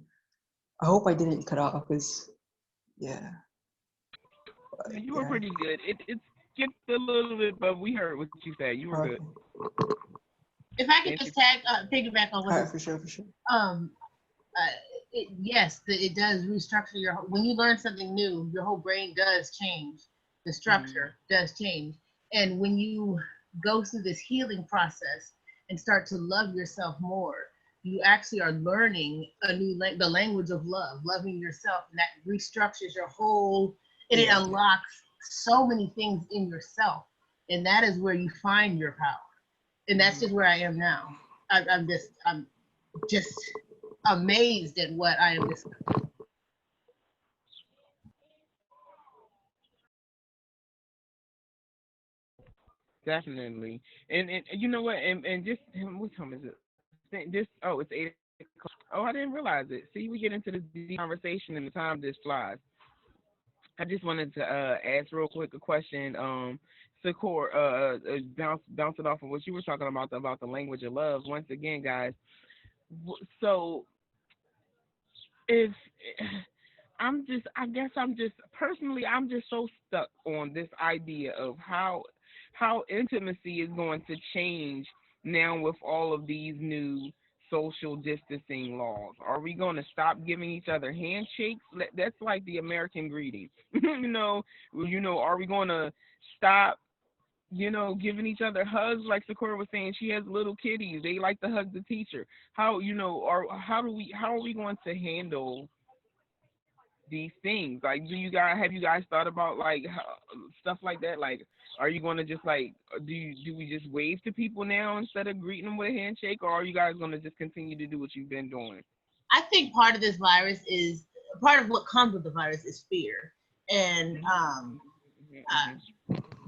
I hope I didn't cut off, because yeah, Yeah, you were yeah. pretty good. It skipped a little bit, but we heard what you said. You were good. Okay. If I could Fancy. just piggyback on what All he right, for sure, for sure. um yes, it does restructure your. When you learn something new, your whole brain does change. the structure does change. And when you go through this healing process and start to love yourself more, you actually are learning a new the language of love, loving yourself, and that restructures your whole, and it unlocks so many things in yourself, and that is where you find your power. And that's just where I am now. I'm just amazed at what I am discovering. Definitely. And you know what? And just what time is it? This it's 8 o'clock. Oh, I didn't realize it. See, we get into this deep conversation and the time just flies. I just wanted to ask real quick a question. Sakor, bouncing off of what you were talking about the language of love. Once again, guys. So if I guess I'm just personally, I'm just so stuck on this idea of how intimacy is going to change now with all of these new social distancing laws. Are we going to stop giving each other handshakes? That's like the American greeting. Are we going to stop giving each other hugs? Like Sakura was saying, she has little kiddies. They like to hug the teacher. How are we going to handle these things? Like, have you guys thought about like stuff like that? Like, are you going to just like do we just wave to people now instead of greeting them with a handshake, or are you guys going to just continue to do what you've been doing? I think part of this virus is part of what comes with the virus is fear, and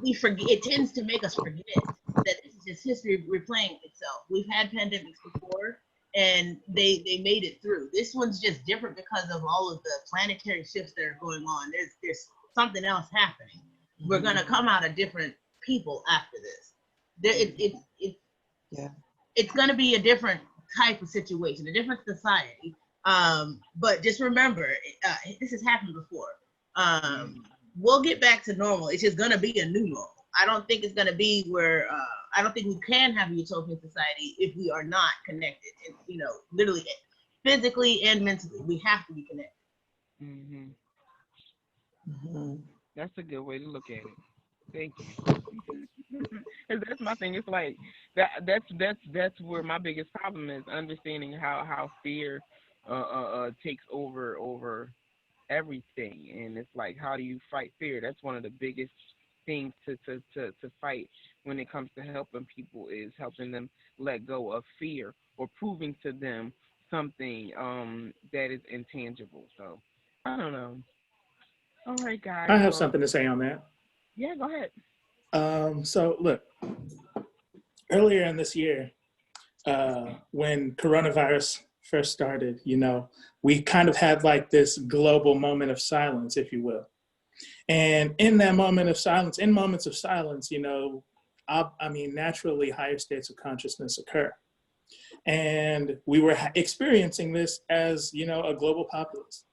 we forget. It tends to make us forget that this is just history replaying itself. We've had pandemics before, and they made it through. This one's just different because of all of the planetary shifts that are going on. There's something else happening. We're gonna come out a different people after this. It's gonna be a different type of situation, a different society. But just remember, this has happened before. We'll get back to normal. It's just gonna be a new normal. I don't think it's gonna be where I don't think we can have a utopian society if we are not connected. And, literally, physically and mentally, we have to be connected. That's a good way to look at it. Thank you. That's my thing. It's like that's where my biggest problem is, understanding how fear takes over everything. And it's like, how do you fight fear? That's one of the biggest things to fight when it comes to helping people, is helping them let go of fear, or proving to them something that is intangible. So I don't know. All right, guys. I have something to say on that. Yeah, go ahead. So look, earlier in this year, when coronavirus first started, we kind of had like this global moment of silence, if you will. And in that moment of silence, in moments of silence, naturally higher states of consciousness occur. And we were experiencing this as, a global populace.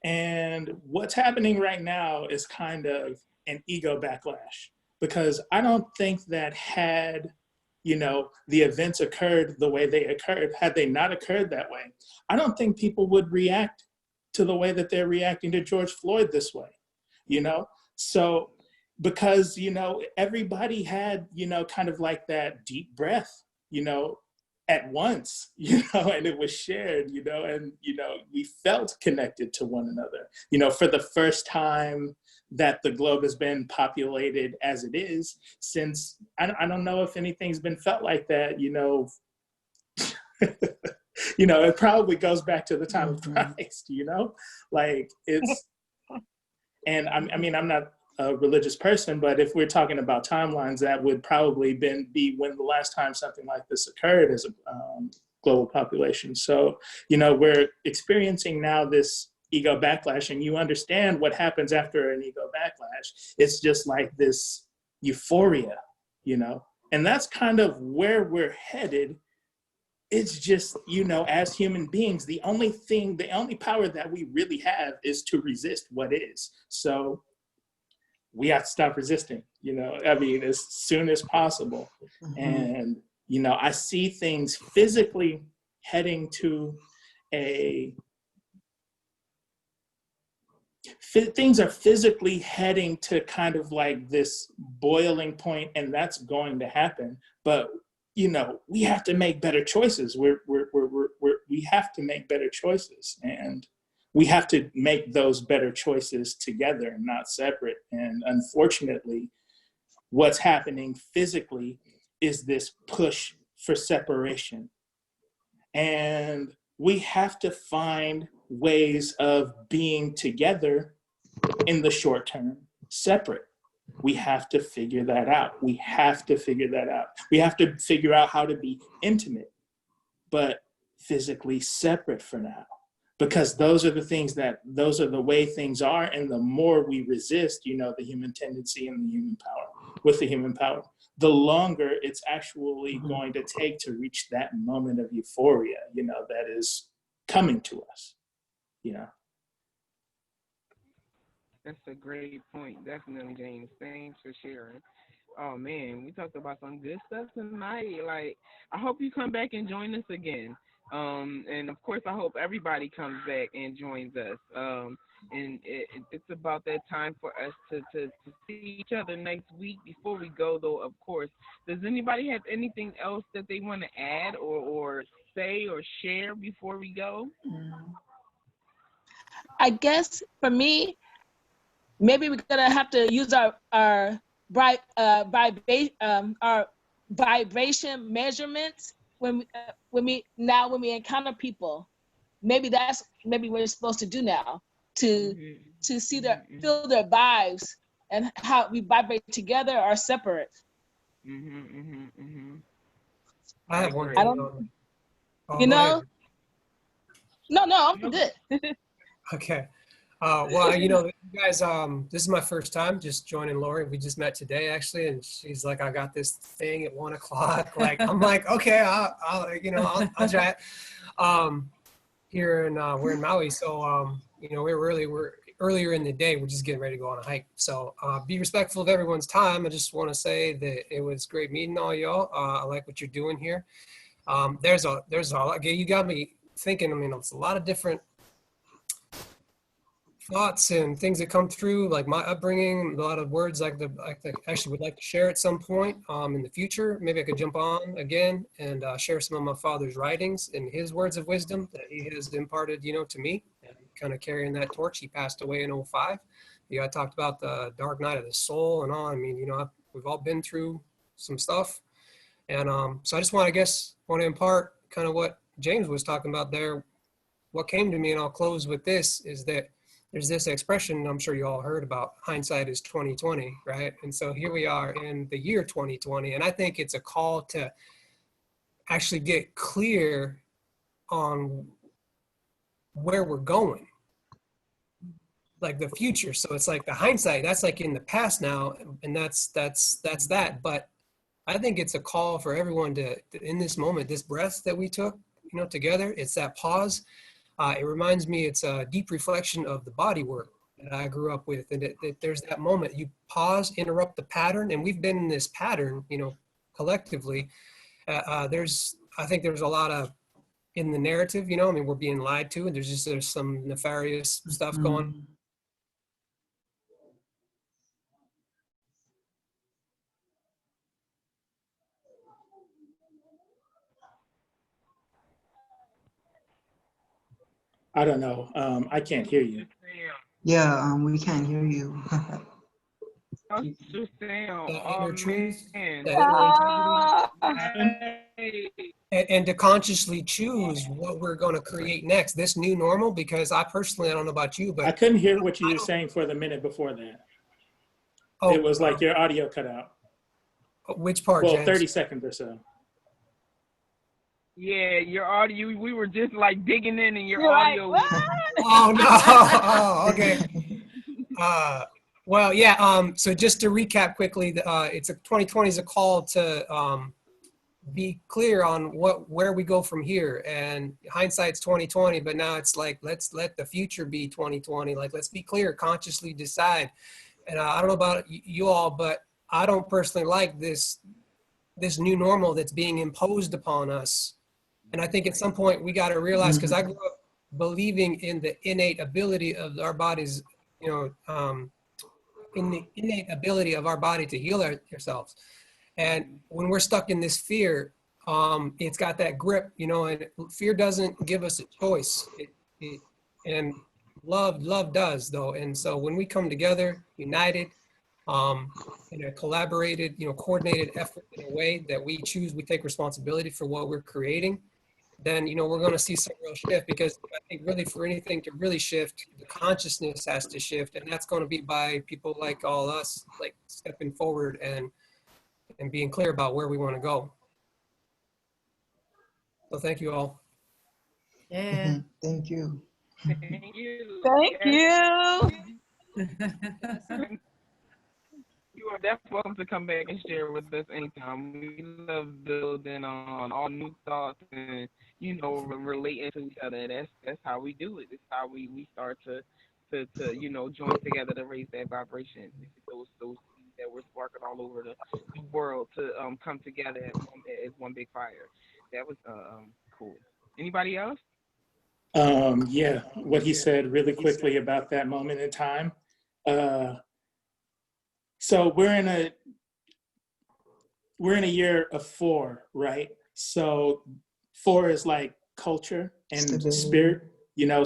And what's happening right now is kind of an ego backlash, because I don't think that had the events occurred the way they occurred, had they not occurred that way, I don't think people would react to the way that they're reacting to George Floyd this way, So, because, everybody had, kind of like that deep breath, at once, and it was shared, and, we felt connected to one another, for the first time that the globe has been populated as it is since, I don't know if anything's been felt like that, it probably goes back to the time of Christ, like it's, and I'm not a religious person, but if we're talking about timelines, that would probably be when the last time something like this occurred as a global population. So, we're experiencing now this ego backlash, and you understand what happens after an ego backlash. It's just like this euphoria, and that's kind of where we're headed. It's just, as human beings, the only power that we really have is to resist what is. So we have to stop resisting, as soon as possible. And, I see things physically heading to a things are physically heading to kind of like this boiling point, and that's going to happen. But you know, we have to make better choices. We have to make better choices, and we have to make those better choices together, not separate. And unfortunately, what's happening physically is this push for separation. And we have to find ways of being together in the short term, separate. We have to figure that out. We have to figure that out. We have to figure out how to be intimate, but physically separate for now. Because those are the way things are. And the more we resist, you know, the human tendency and the human power, with the human power, the longer it's actually going to take to reach that moment of euphoria, you know, that is coming to us, you know. That's a great point. Definitely, James. Thanks for sharing. Oh man, we talked about some good stuff tonight. Like, I hope you come back and join us again. And of course, I hope everybody comes back and joins us. And it's about that time for us to see each other next week. Before we go, though, of course, does anybody have anything else that they want to add or say or share before we go? I guess for me, maybe we're gonna have to use our vibration measurements when we encounter people. Maybe that's what we're supposed to do now to see feel their vibes and how we vibrate together or separate. I have one. I don't. Oh, you know. ahead. No, I'm good. Okay. Well, you know, you guys, this is my first time just joining Lori. We just met today, actually, and she's like, "I got this thing at 1 o'clock." Like, I'm like, "Okay, I'll try it." Here in we're in Maui, so you know, we're earlier in the day. We're just getting ready to go on a hike. So be respectful of everyone's time. I just want to say that it was great meeting all y'all. I like what you're doing here. There's a okay, you got me thinking. I mean, it's a lot of different thoughts and things that come through, like my upbringing, a lot of words I actually would like to share at some point in the future. Maybe I could jump on again and share some of my father's writings and his words of wisdom that he has imparted, you know, to me, and kind of carrying that torch. He passed away in 2005. You know, I talked about the dark night of the soul and all. I mean, you know, we've all been through some stuff. And so I just want to impart kind of what James was talking about there. What came to me, and I'll close with this, is that there's this expression I'm sure you all heard about, hindsight is 20/20, right? And so here we are in the year 2020, and I think it's a call to actually get clear on where we're going, like the future. So it's like the hindsight, that's like in the past now, and that's that. But I think it's a call for everyone to, in this moment, this breath that we took, you know, together, it's that pause. It reminds me, it's a deep reflection of the body work that I grew up with. And there's that moment, you pause, interrupt the pattern. And we've been in this pattern, you know, collectively. I think there's a lot of, in the narrative, you know, I mean, we're being lied to, and there's some nefarious stuff going on. I don't know. I can't hear you. Yeah, we can't hear you. Inner truth, that inner integrity, and to consciously choose what we're going to create next, this new normal. Because I personally, I don't know about you, but I couldn't hear what you were saying for the minute before that. Oh, it was like your audio cut out. Which part, Well, James? 30 seconds or so. Yeah, your audio, we were just like digging in and your audio. Like, oh, no. Oh, okay. Well, yeah. So just to recap quickly, it's 2020 is a call to be clear on where we go from here. And hindsight's 2020, but now it's like, let's let the future be 2020. Like, let's be clear, consciously decide. And I don't know about you all, but I don't personally like this new normal that's being imposed upon us. And I think at some point we got to realize, because I grew up believing in the innate ability of our bodies, in the innate ability of our body to heal ourselves. And when we're stuck in this fear, it's got that grip, and fear doesn't give us a choice. And love does, though. And so when we come together, united, in a collaborated, coordinated effort in a way that we choose, we take responsibility for what we're creating, then, we're going to see some real shift, because I think really for anything to really shift, the consciousness has to shift. And that's going to be by people like all us, like stepping forward and being clear about where we want to go. So thank you all. Yeah. Thank you. Thank you. Thank you. You are definitely welcome to come back and share with us anytime. We love building on all new thoughts and, relating to each other. That's how we do it. It's how we start to join together to raise that vibration. Those seeds that we're sparking all over the world to come together as one big fire. That was cool. Anybody else? Yeah, what he said really quickly about that moment in time. So we're in a year of 4, right? So 4 is like culture and Stability. spirit,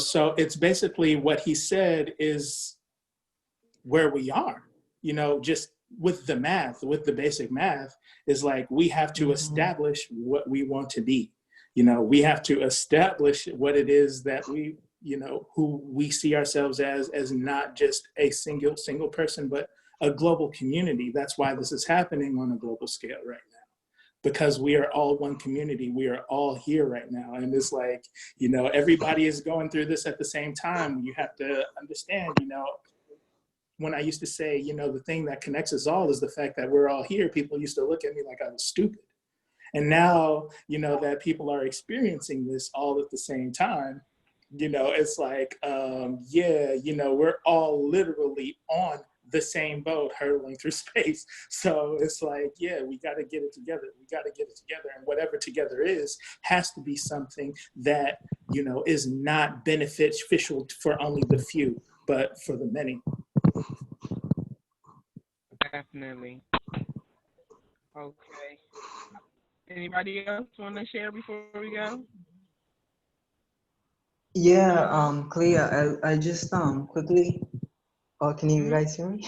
so it's basically what he said is where we are, just with the math, with the basic math, is like we have to establish what we want to be. We have to establish what it is that we, who we see ourselves as not just a single person, but a global community. That's why this is happening on a global scale right now, because we are all one community. We are all here right now. And it's like, everybody is going through this at the same time. You have to understand, when I used to say, the thing that connects us all is the fact that we're all here, people used to look at me like I was stupid. And now, that people are experiencing this all at the same time, it's like, we're all literally on the same boat hurtling through space. So it's like, we got to get it together. We got to get it together. And whatever together is, has to be something that, is not beneficial for only the few, but for the many. Definitely. Okay. Anybody else want to share before we go? Yeah, Clea, I just quickly, can you guys hear me?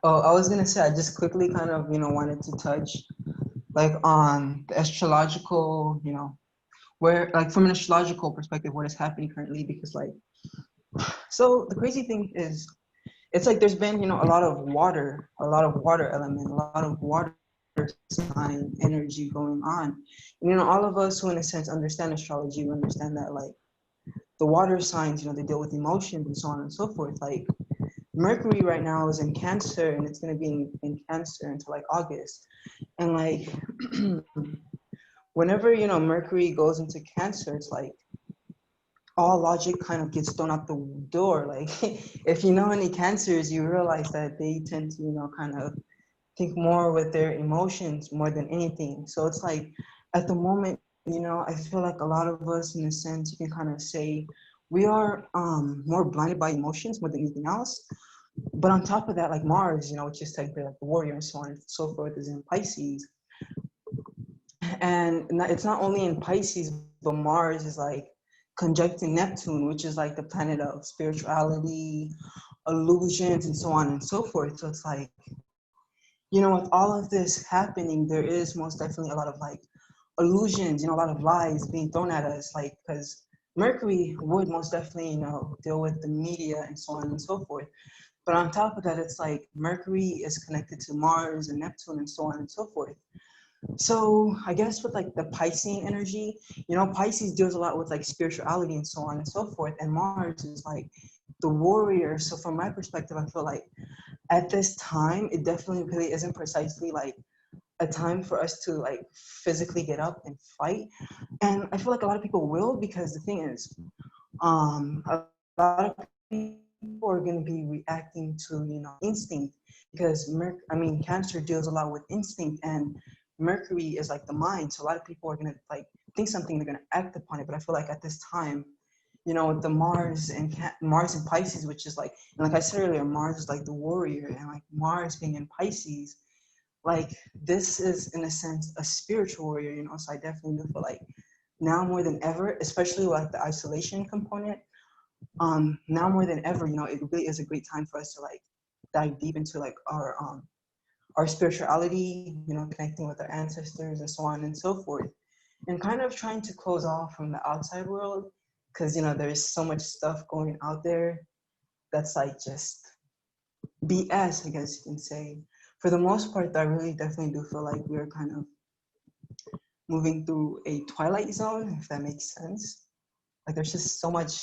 Oh, I was gonna say I just quickly kind of wanted to touch like on the astrological, where like from an astrological perspective, what is happening currently, because like, so the crazy thing is, it's like there's been a lot of water element, a lot of water sign energy going on. And, all of us who in a sense understand astrology, we understand that like the water signs, they deal with emotions and so on and so forth. Like Mercury right now is in Cancer, and it's going to be in Cancer until like August. And like whenever Mercury goes into Cancer, it's like all logic kind of gets thrown out the door. Like if you know any Cancers, you realize that they tend to kind of think more with their emotions more than anything. So it's like at the moment, I feel like a lot of us, in a sense, you can kind of say we are more blinded by emotions more than anything else. But on top of that, like Mars, which is technically like the warrior and so on and so forth, is in Pisces. And it's not only in Pisces, but Mars is like conjuncting Neptune, which is like the planet of spirituality, illusions, and so on and so forth. So it's like, with all of this happening, there is most definitely a lot of like illusions, a lot of lies being thrown at us, like, because Mercury would most definitely, deal with the media and so on and so forth. But on top of that, it's like Mercury is connected to Mars and Neptune and so on and so forth. So I guess with like the Piscean energy, Pisces deals a lot with like spirituality and so on and so forth. And Mars is like the warrior. So from my perspective, I feel like at this time, it definitely really isn't precisely like a time for us to like physically get up and fight. And I feel like a lot of people will, because the thing is, a lot of people are going to be reacting to, instinct, because Cancer deals a lot with instinct, and Mercury is like the mind. So a lot of people are going to like think something, they're going to act upon it. But I feel like at this time, you know, the Mars and Pisces, which is like, and like I said earlier, Mars is like the warrior, and like Mars being in Pisces, like this is in a sense a spiritual warrior, you know. So I definitely do feel like now more than ever, especially like the isolation component, now more than ever, you know, it really is a great time for us to like dive deep into like our spirituality, you know, connecting with our ancestors and so on and so forth, and kind of trying to close off from the outside world, because you know there's so much stuff going out there that's like just BS, I guess you can say. For the most part, I really definitely do feel like we're kind of moving through a twilight zone, if that makes sense. Like there's just so much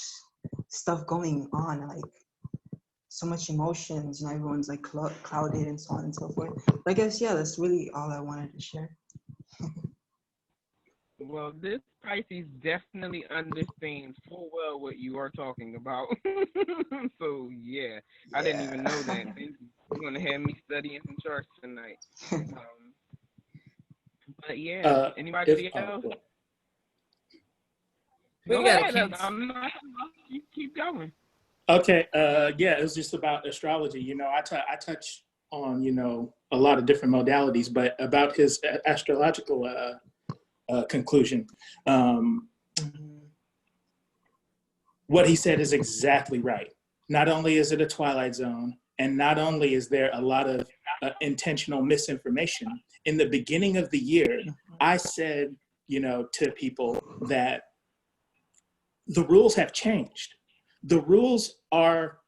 stuff going on, like so much emotions, you know, everyone's like clouded and so on and so forth. But I guess, yeah, that's really all I wanted to share. Well, this Pisces definitely understands full well what you are talking about. So yeah, I didn't even know that. Thank you. You're gonna have me studying some charts tonight. But yeah, anybody else? Go ahead. I'm not. You keep going. Okay. Yeah, it was just about astrology. You know, I touch on, you know, a lot of different modalities, but about his astrological conclusion, what he said is exactly right. Not only is it a twilight zone, and not only is there a lot of intentional misinformation. In the beginning of the year, I said, you know, to people that the rules have changed. The rules are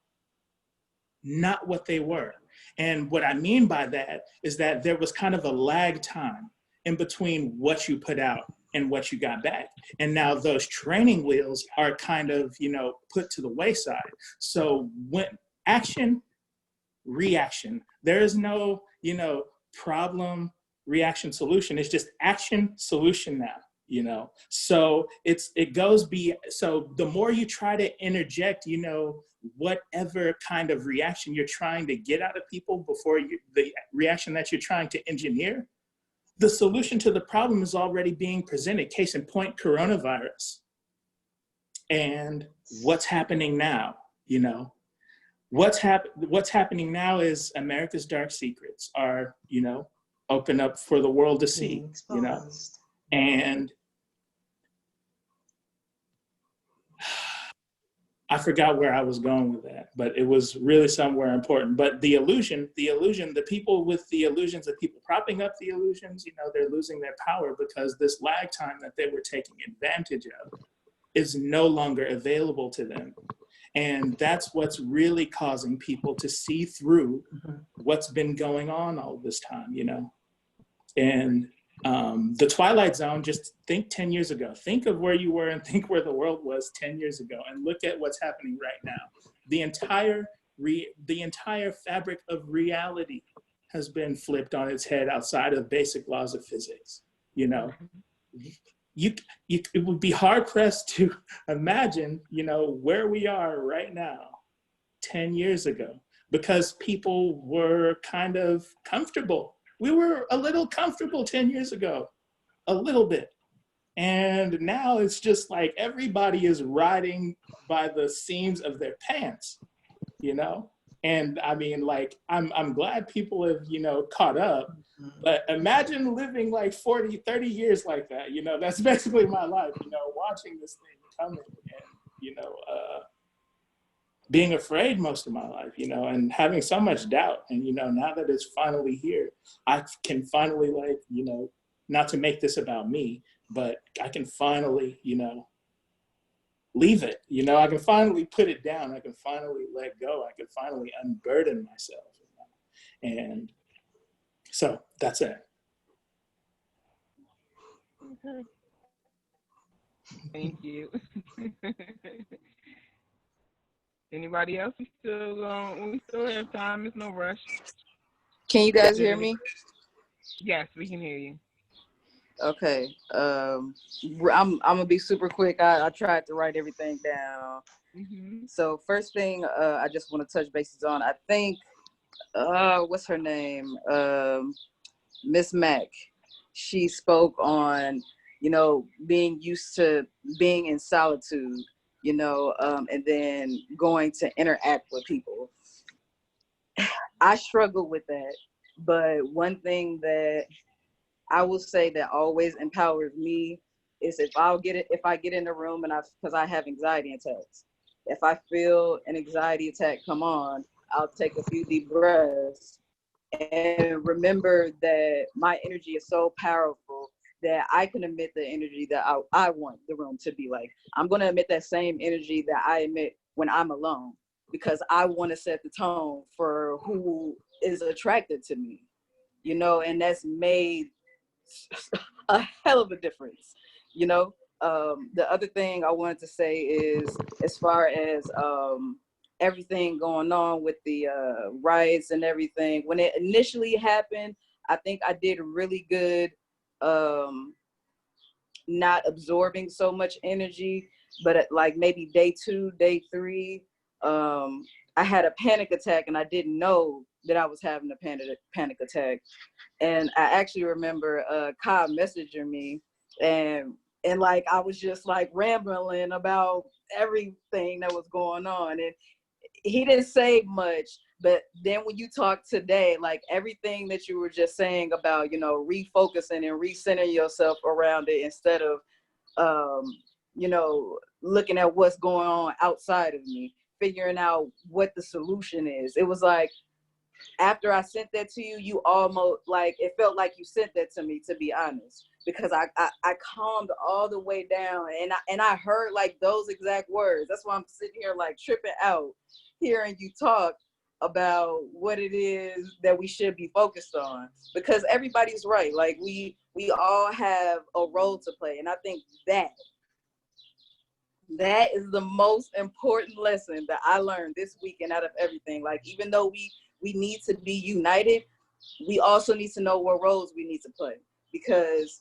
not what they were. And what I mean by that is that there was kind of a lag time in between what you put out and what you got back. And now those training wheels are kind of, you know, put to the wayside. So when action, reaction, there is no, you know, problem, reaction, solution. It's just action, solution now, you know? So it goes so the more you try to interject, you know, whatever kind of reaction you're trying to get out of people before the reaction that you're trying to engineer, the solution to the problem is already being presented. Case in point, coronavirus. And what's happening now, you know? What's happening now is America's dark secrets are, you know, open up for the world to see, you know? And I forgot where I was going with that, but it was really somewhere important. But the illusion, the people with the illusions, the people propping up the illusions, you know, they're losing their power because this lag time that they were taking advantage of is no longer available to them. And that's what's really causing people to see through what's been going on all this time, you know? And the Twilight Zone, just think 10 years ago. Think of where you were and think where the world was 10 years ago and look at what's happening right now. The entire fabric of reality has been flipped on its head outside of basic laws of physics, you know? It would be hard pressed to imagine, you know, where we are right now 10 years ago, because people were kind of comfortable. We were a little comfortable 10 years ago, a little bit. And now it's just like everybody is riding by the seams of their pants, you know? And I mean, like, I'm glad people have, you know, caught up, but imagine living like 40, 30 years like that, you know? That's basically my life, you know, watching this thing coming and, you know, being afraid most of my life, you know, and having so much doubt. And, you know, now that it's finally here, I can finally, like, you know, not to make this about me, but I can finally, you know, leave it, you know, I can finally put it down. I can finally let go. I can finally unburden myself, you know? And so that's it. Okay. Thank you. Anybody else? We still have time. It's no rush. Can you guys hear me? Yes, we can hear you. Okay. I'm gonna be super quick. I tried to write everything down. So first thing, I just want to touch bases on. I think, what's her name? Miss Mac. She spoke on, you know, being used to being in solitude. you know, and then going to interact with people. I struggle with that. But one thing that I will say that always empowers me is if I get in the room and because I have anxiety attacks. If I feel an anxiety attack come on, I'll take a few deep breaths and remember that my energy is so powerful that I can emit the energy that I want the room to be like. I'm going to emit that same energy that I emit when I'm alone, because I want to set the tone for who is attracted to me, you know, and that's made a hell of a difference, you know. The other thing I wanted to say is, as far as everything going on with the riots and everything, when it initially happened, I think I did really good not absorbing so much energy. But at like maybe day 2, day 3, I had a panic attack and I didn't know that I was having a panic attack. And I actually remember Kai messaging me, and like I was just like rambling about everything that was going on, and he didn't say much. But then when you talk today, like everything that you were just saying about, you know, refocusing and recentering yourself around it instead of you know, looking at what's going on outside of me, figuring out what the solution is. It was like, after I sent that to you, you almost like, it felt like you sent that to me, to be honest, because I calmed all the way down, and I heard like those exact words. That's why I'm sitting here like tripping out, hearing you talk about what it is that we should be focused on, because everybody's right. Like we all have a role to play, and I think that is the most important lesson that I learned this weekend out of everything. Like, even though we need to be united, we also need to know what roles we need to play. Because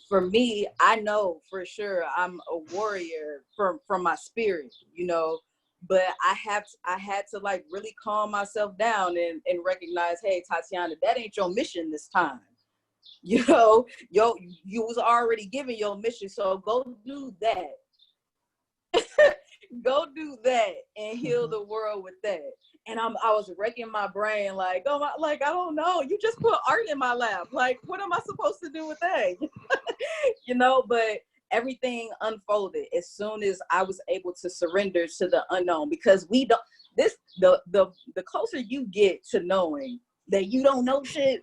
for me, I know for sure I'm a warrior from my spirit, you know, but I had to like really calm myself down and recognize, hey, Tatiana, that ain't your mission this time. You know, you was already given your mission, so go do that. Go do that and heal the world with that. And I was wrecking my brain like, oh my, like, I don't know. You just put art in my lap. Like, what am I supposed to do with that? You know, but everything unfolded as soon as I was able to surrender to the unknown, because we don't, the closer you get to knowing that you don't know shit,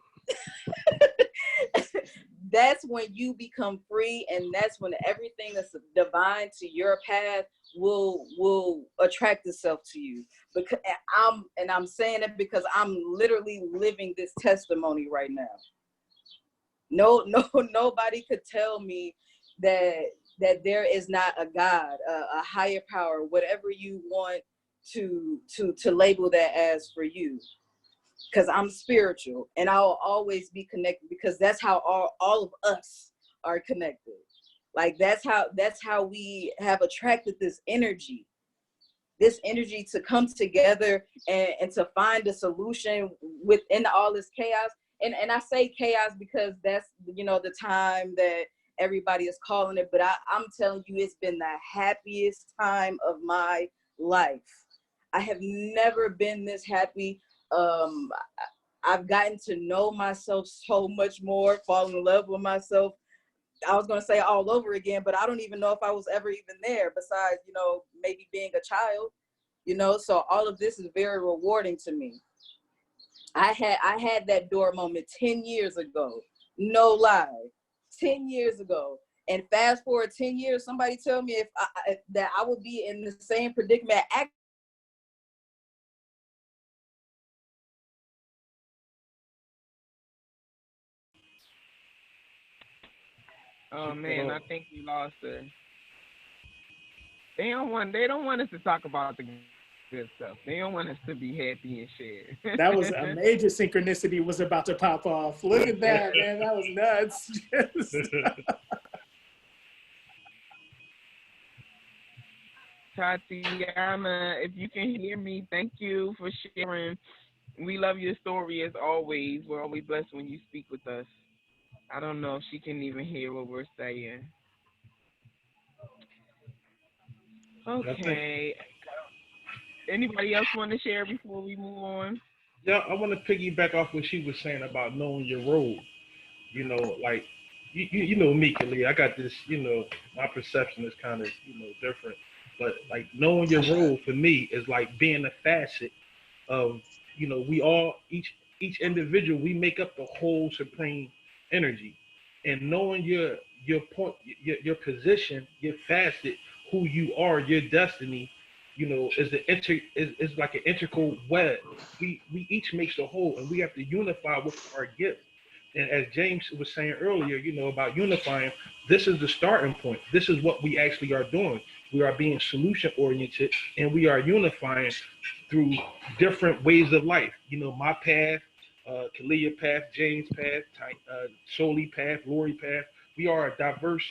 that's when you become free, and that's when everything that's divine to your path will attract itself to you. Because I'm saying it because I'm literally living this testimony right now. Nobody could tell me that there is not a God, a higher power, whatever you want to label that as for you. Because I'm spiritual, and I'll always be connected, because that's how all of us are connected. Like that's how we have attracted this energy to come together and to find a solution within all this chaos. And I say chaos because that's, you know, the time that everybody is calling it, but I'm telling you, it's been the happiest time of my life. I have never been this happy. I've gotten to know myself so much more, fall in love with myself. I was going to say all over again, but I don't even know if I was ever even there, besides, you know, maybe being a child, you know. So all of this is very rewarding to me. I had that door moment 10 years ago. No lie. 10 years ago. And fast forward 10 years, somebody tell me that I would be in the same predicament. Oh man, I think we lost her. They don't want us to talk about the good stuff. They don't want us to be happy and share. That was a major synchronicity was about to pop off. Look at that, man. That was nuts. Tatiana, if you can hear me, thank you for sharing. We love your story as always. We're always blessed when you speak with us. I don't know if she can even hear what we're saying. Okay. Anybody else want to share before we move on? Yeah, I want to piggyback off what she was saying about knowing your role. Like you know me, Khalid. I got this. My perception is kind of different. But like knowing your role for me is like being a facet of we all each individual we make up the whole supreme energy, and knowing your point, your position, your facet, who you are, your destiny, is like an integral web. We each makes the whole, and we have to unify with our gift. And as James was saying earlier, about unifying, this is the starting point. This is what we actually are doing. We are being solution oriented, and we are unifying through different ways of life. My path, Kalia path, James path, Soli path, Lori path. We are a diverse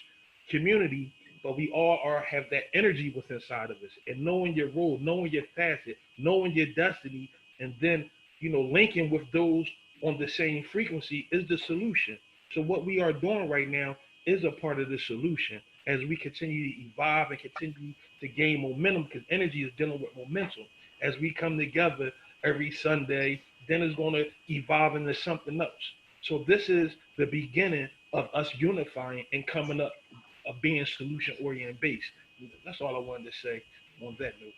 community, but we all have that energy within inside of us. And knowing your role, knowing your facet, knowing your destiny, and then linking with those on the same frequency is the solution. So what we are doing right now is a part of the solution as we continue to evolve and continue to gain momentum, because energy is dealing with momentum. As we come together every Sunday, then it's going to evolve into something else. So this is the beginning of us unifying and coming up of being solution oriented based. That's all I wanted to say on that note.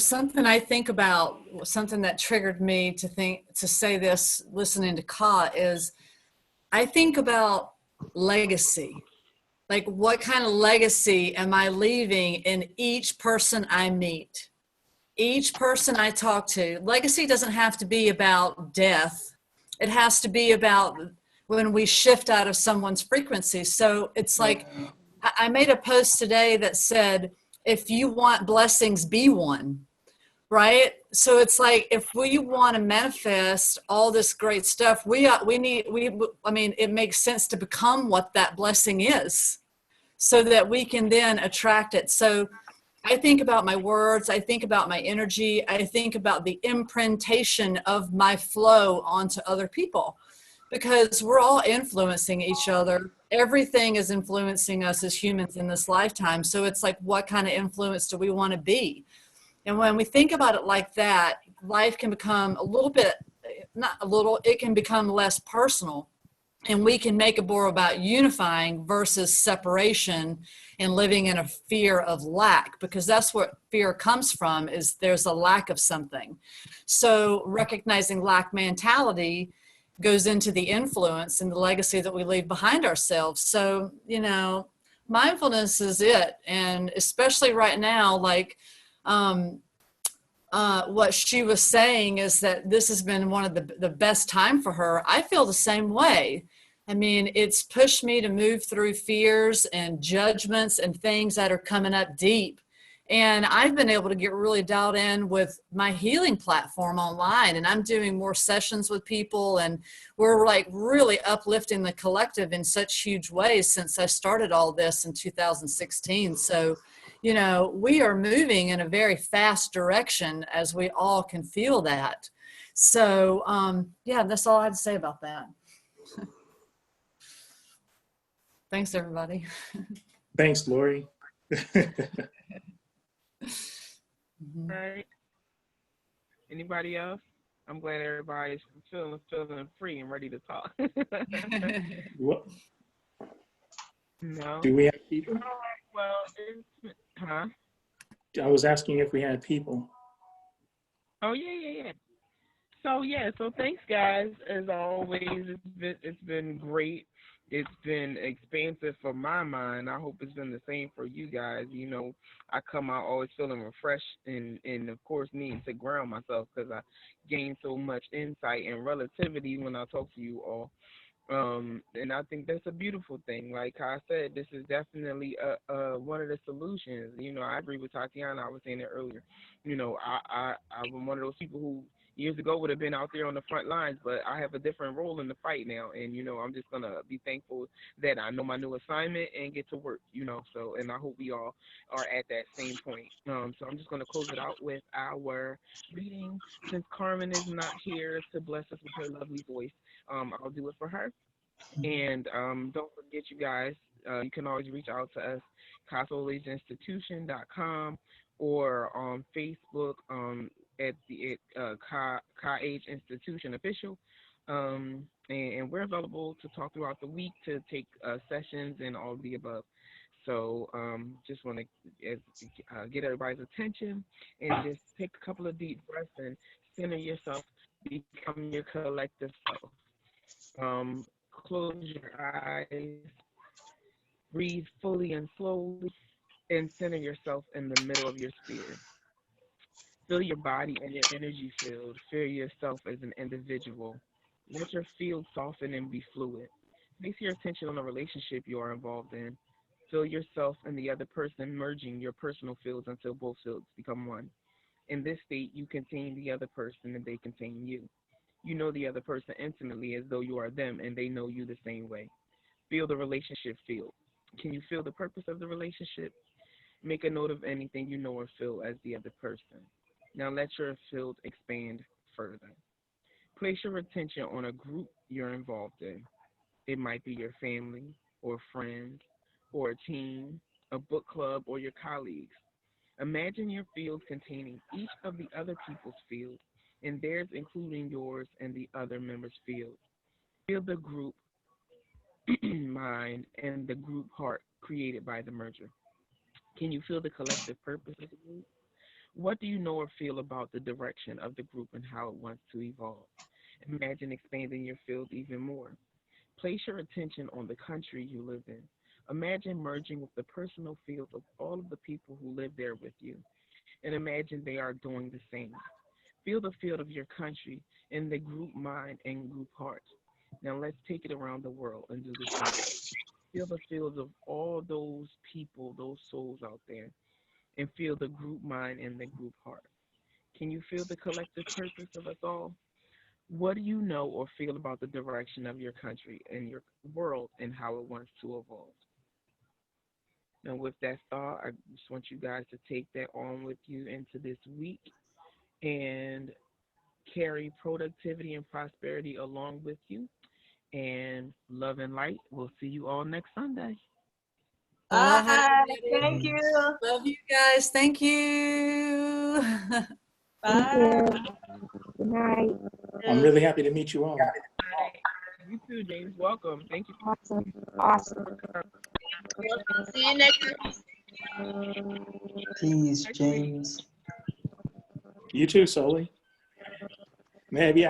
Something I think about, something that triggered me to say this, listening to Ka, is I think about legacy. Like, what kind of legacy am I leaving in each person I meet? Each person I talk to. Legacy doesn't have to be about death. It has to be about when we shift out of someone's frequency. So it's like, I made a post today that said, if you want blessings, be one. Right? So it's like, if we want to manifest all this great stuff, it makes sense to become what that blessing is, so that we can then attract it. So I think about my words, I think about my energy, I think about the imprintation of my flow onto other people, because we're all influencing each other. Everything is influencing us as humans in this lifetime. So it's like, what kind of influence do we want to be? And when we think about it like that, life can become it can become less personal. And we can make it more about unifying versus separation and living in a fear of lack, because that's what fear comes from, is there's a lack of something. So recognizing lack mentality goes into the influence and the legacy that we leave behind ourselves. So, mindfulness is it. And especially right now, like, what she was saying is that this has been one of the best time for her. I feel the same way. I mean, it's pushed me to move through fears and judgments and things that are coming up deep. And I've been able to get really dialed in with my healing platform online, and I'm doing more sessions with people, and we're like really uplifting the collective in such huge ways since I started all this in 2016. So, we are moving in a very fast direction, as we all can feel that. So, that's all I had to say about that. Thanks, everybody. Thanks, Lori. All right. Anybody else? I'm glad everybody's feeling free and ready to talk. What? No. Do we have people? Well, huh? I was asking if we had people. Oh yeah. So thanks, guys. As always, it's been great. It's been expansive for my mind. I hope it's been the same for you guys. I come out always feeling refreshed and of course needing to ground myself, because I gain so much insight and relativity when I talk to you all. And I think that's a beautiful thing. Like I said, this is definitely one of the solutions. I agree with Tatiana. I was saying it earlier. I'm one of those people who years ago would have been out there on the front lines, but I have a different role in the fight now. And, I'm just going to be thankful that I know my new assignment and get to work, so, and I hope we all are at that same point. So I'm just going to close it out with our reading. Since Carmen is not here to bless us with her lovely voice, I'll do it for her. And don't forget, you guys, you can always reach out to us, KSAI or on Facebook at the KSAI Institution Official. And we're available to talk throughout the week, to take sessions and all of the above. So just want to get everybody's attention and just take a couple of deep breaths and center yourself, become your collective self. Close your eyes, breathe fully and slowly, and center yourself in the middle of your sphere. Feel your body and your energy field. Feel yourself as an individual. Let your field soften and be fluid. Place your attention on the relationship you are involved in. Feel yourself and the other person merging your personal fields until both fields become one. In this state, you contain the other person and they contain you. You know the other person intimately as though you are them and they know you the same way. Feel the relationship field. Can you feel the purpose of the relationship? Make a note of anything you know or feel as the other person. Now let your field expand further. Place your attention on a group you're involved in. It might be your family or friends or a team, a book club, or your colleagues. Imagine your field containing each of the other people's fields, and theirs including yours and the other member's field. Feel the group mind and the group heart created by the merger. Can you feel the collective purpose of the group? What do you know or feel about the direction of the group and how it wants to evolve? Imagine expanding your field even more. Place your attention on the country you live in. Imagine merging with the personal fields of all of the people who live there with you, and imagine they are doing the same. Feel the field of your country in the group mind and group heart. Now let's take it around the world and do the same. Feel the fields of all those people, those souls out there, and feel the group mind and the group heart. Can you feel the collective purpose of us all? What do you know or feel about the direction of your country and your world and how it wants to evolve? Now, with that thought, I just want you guys to take that on with you into this week and carry productivity and prosperity along with you. And love and light. We'll see you all next Sunday. Aloha, Thank everybody. you. Love you guys. Thank you. Bye. Good night. I'm really happy to meet you all. You too, James. Welcome. Thank you. Awesome. Awesome. See you next week. Peace, James. You too, Soli. Maybe I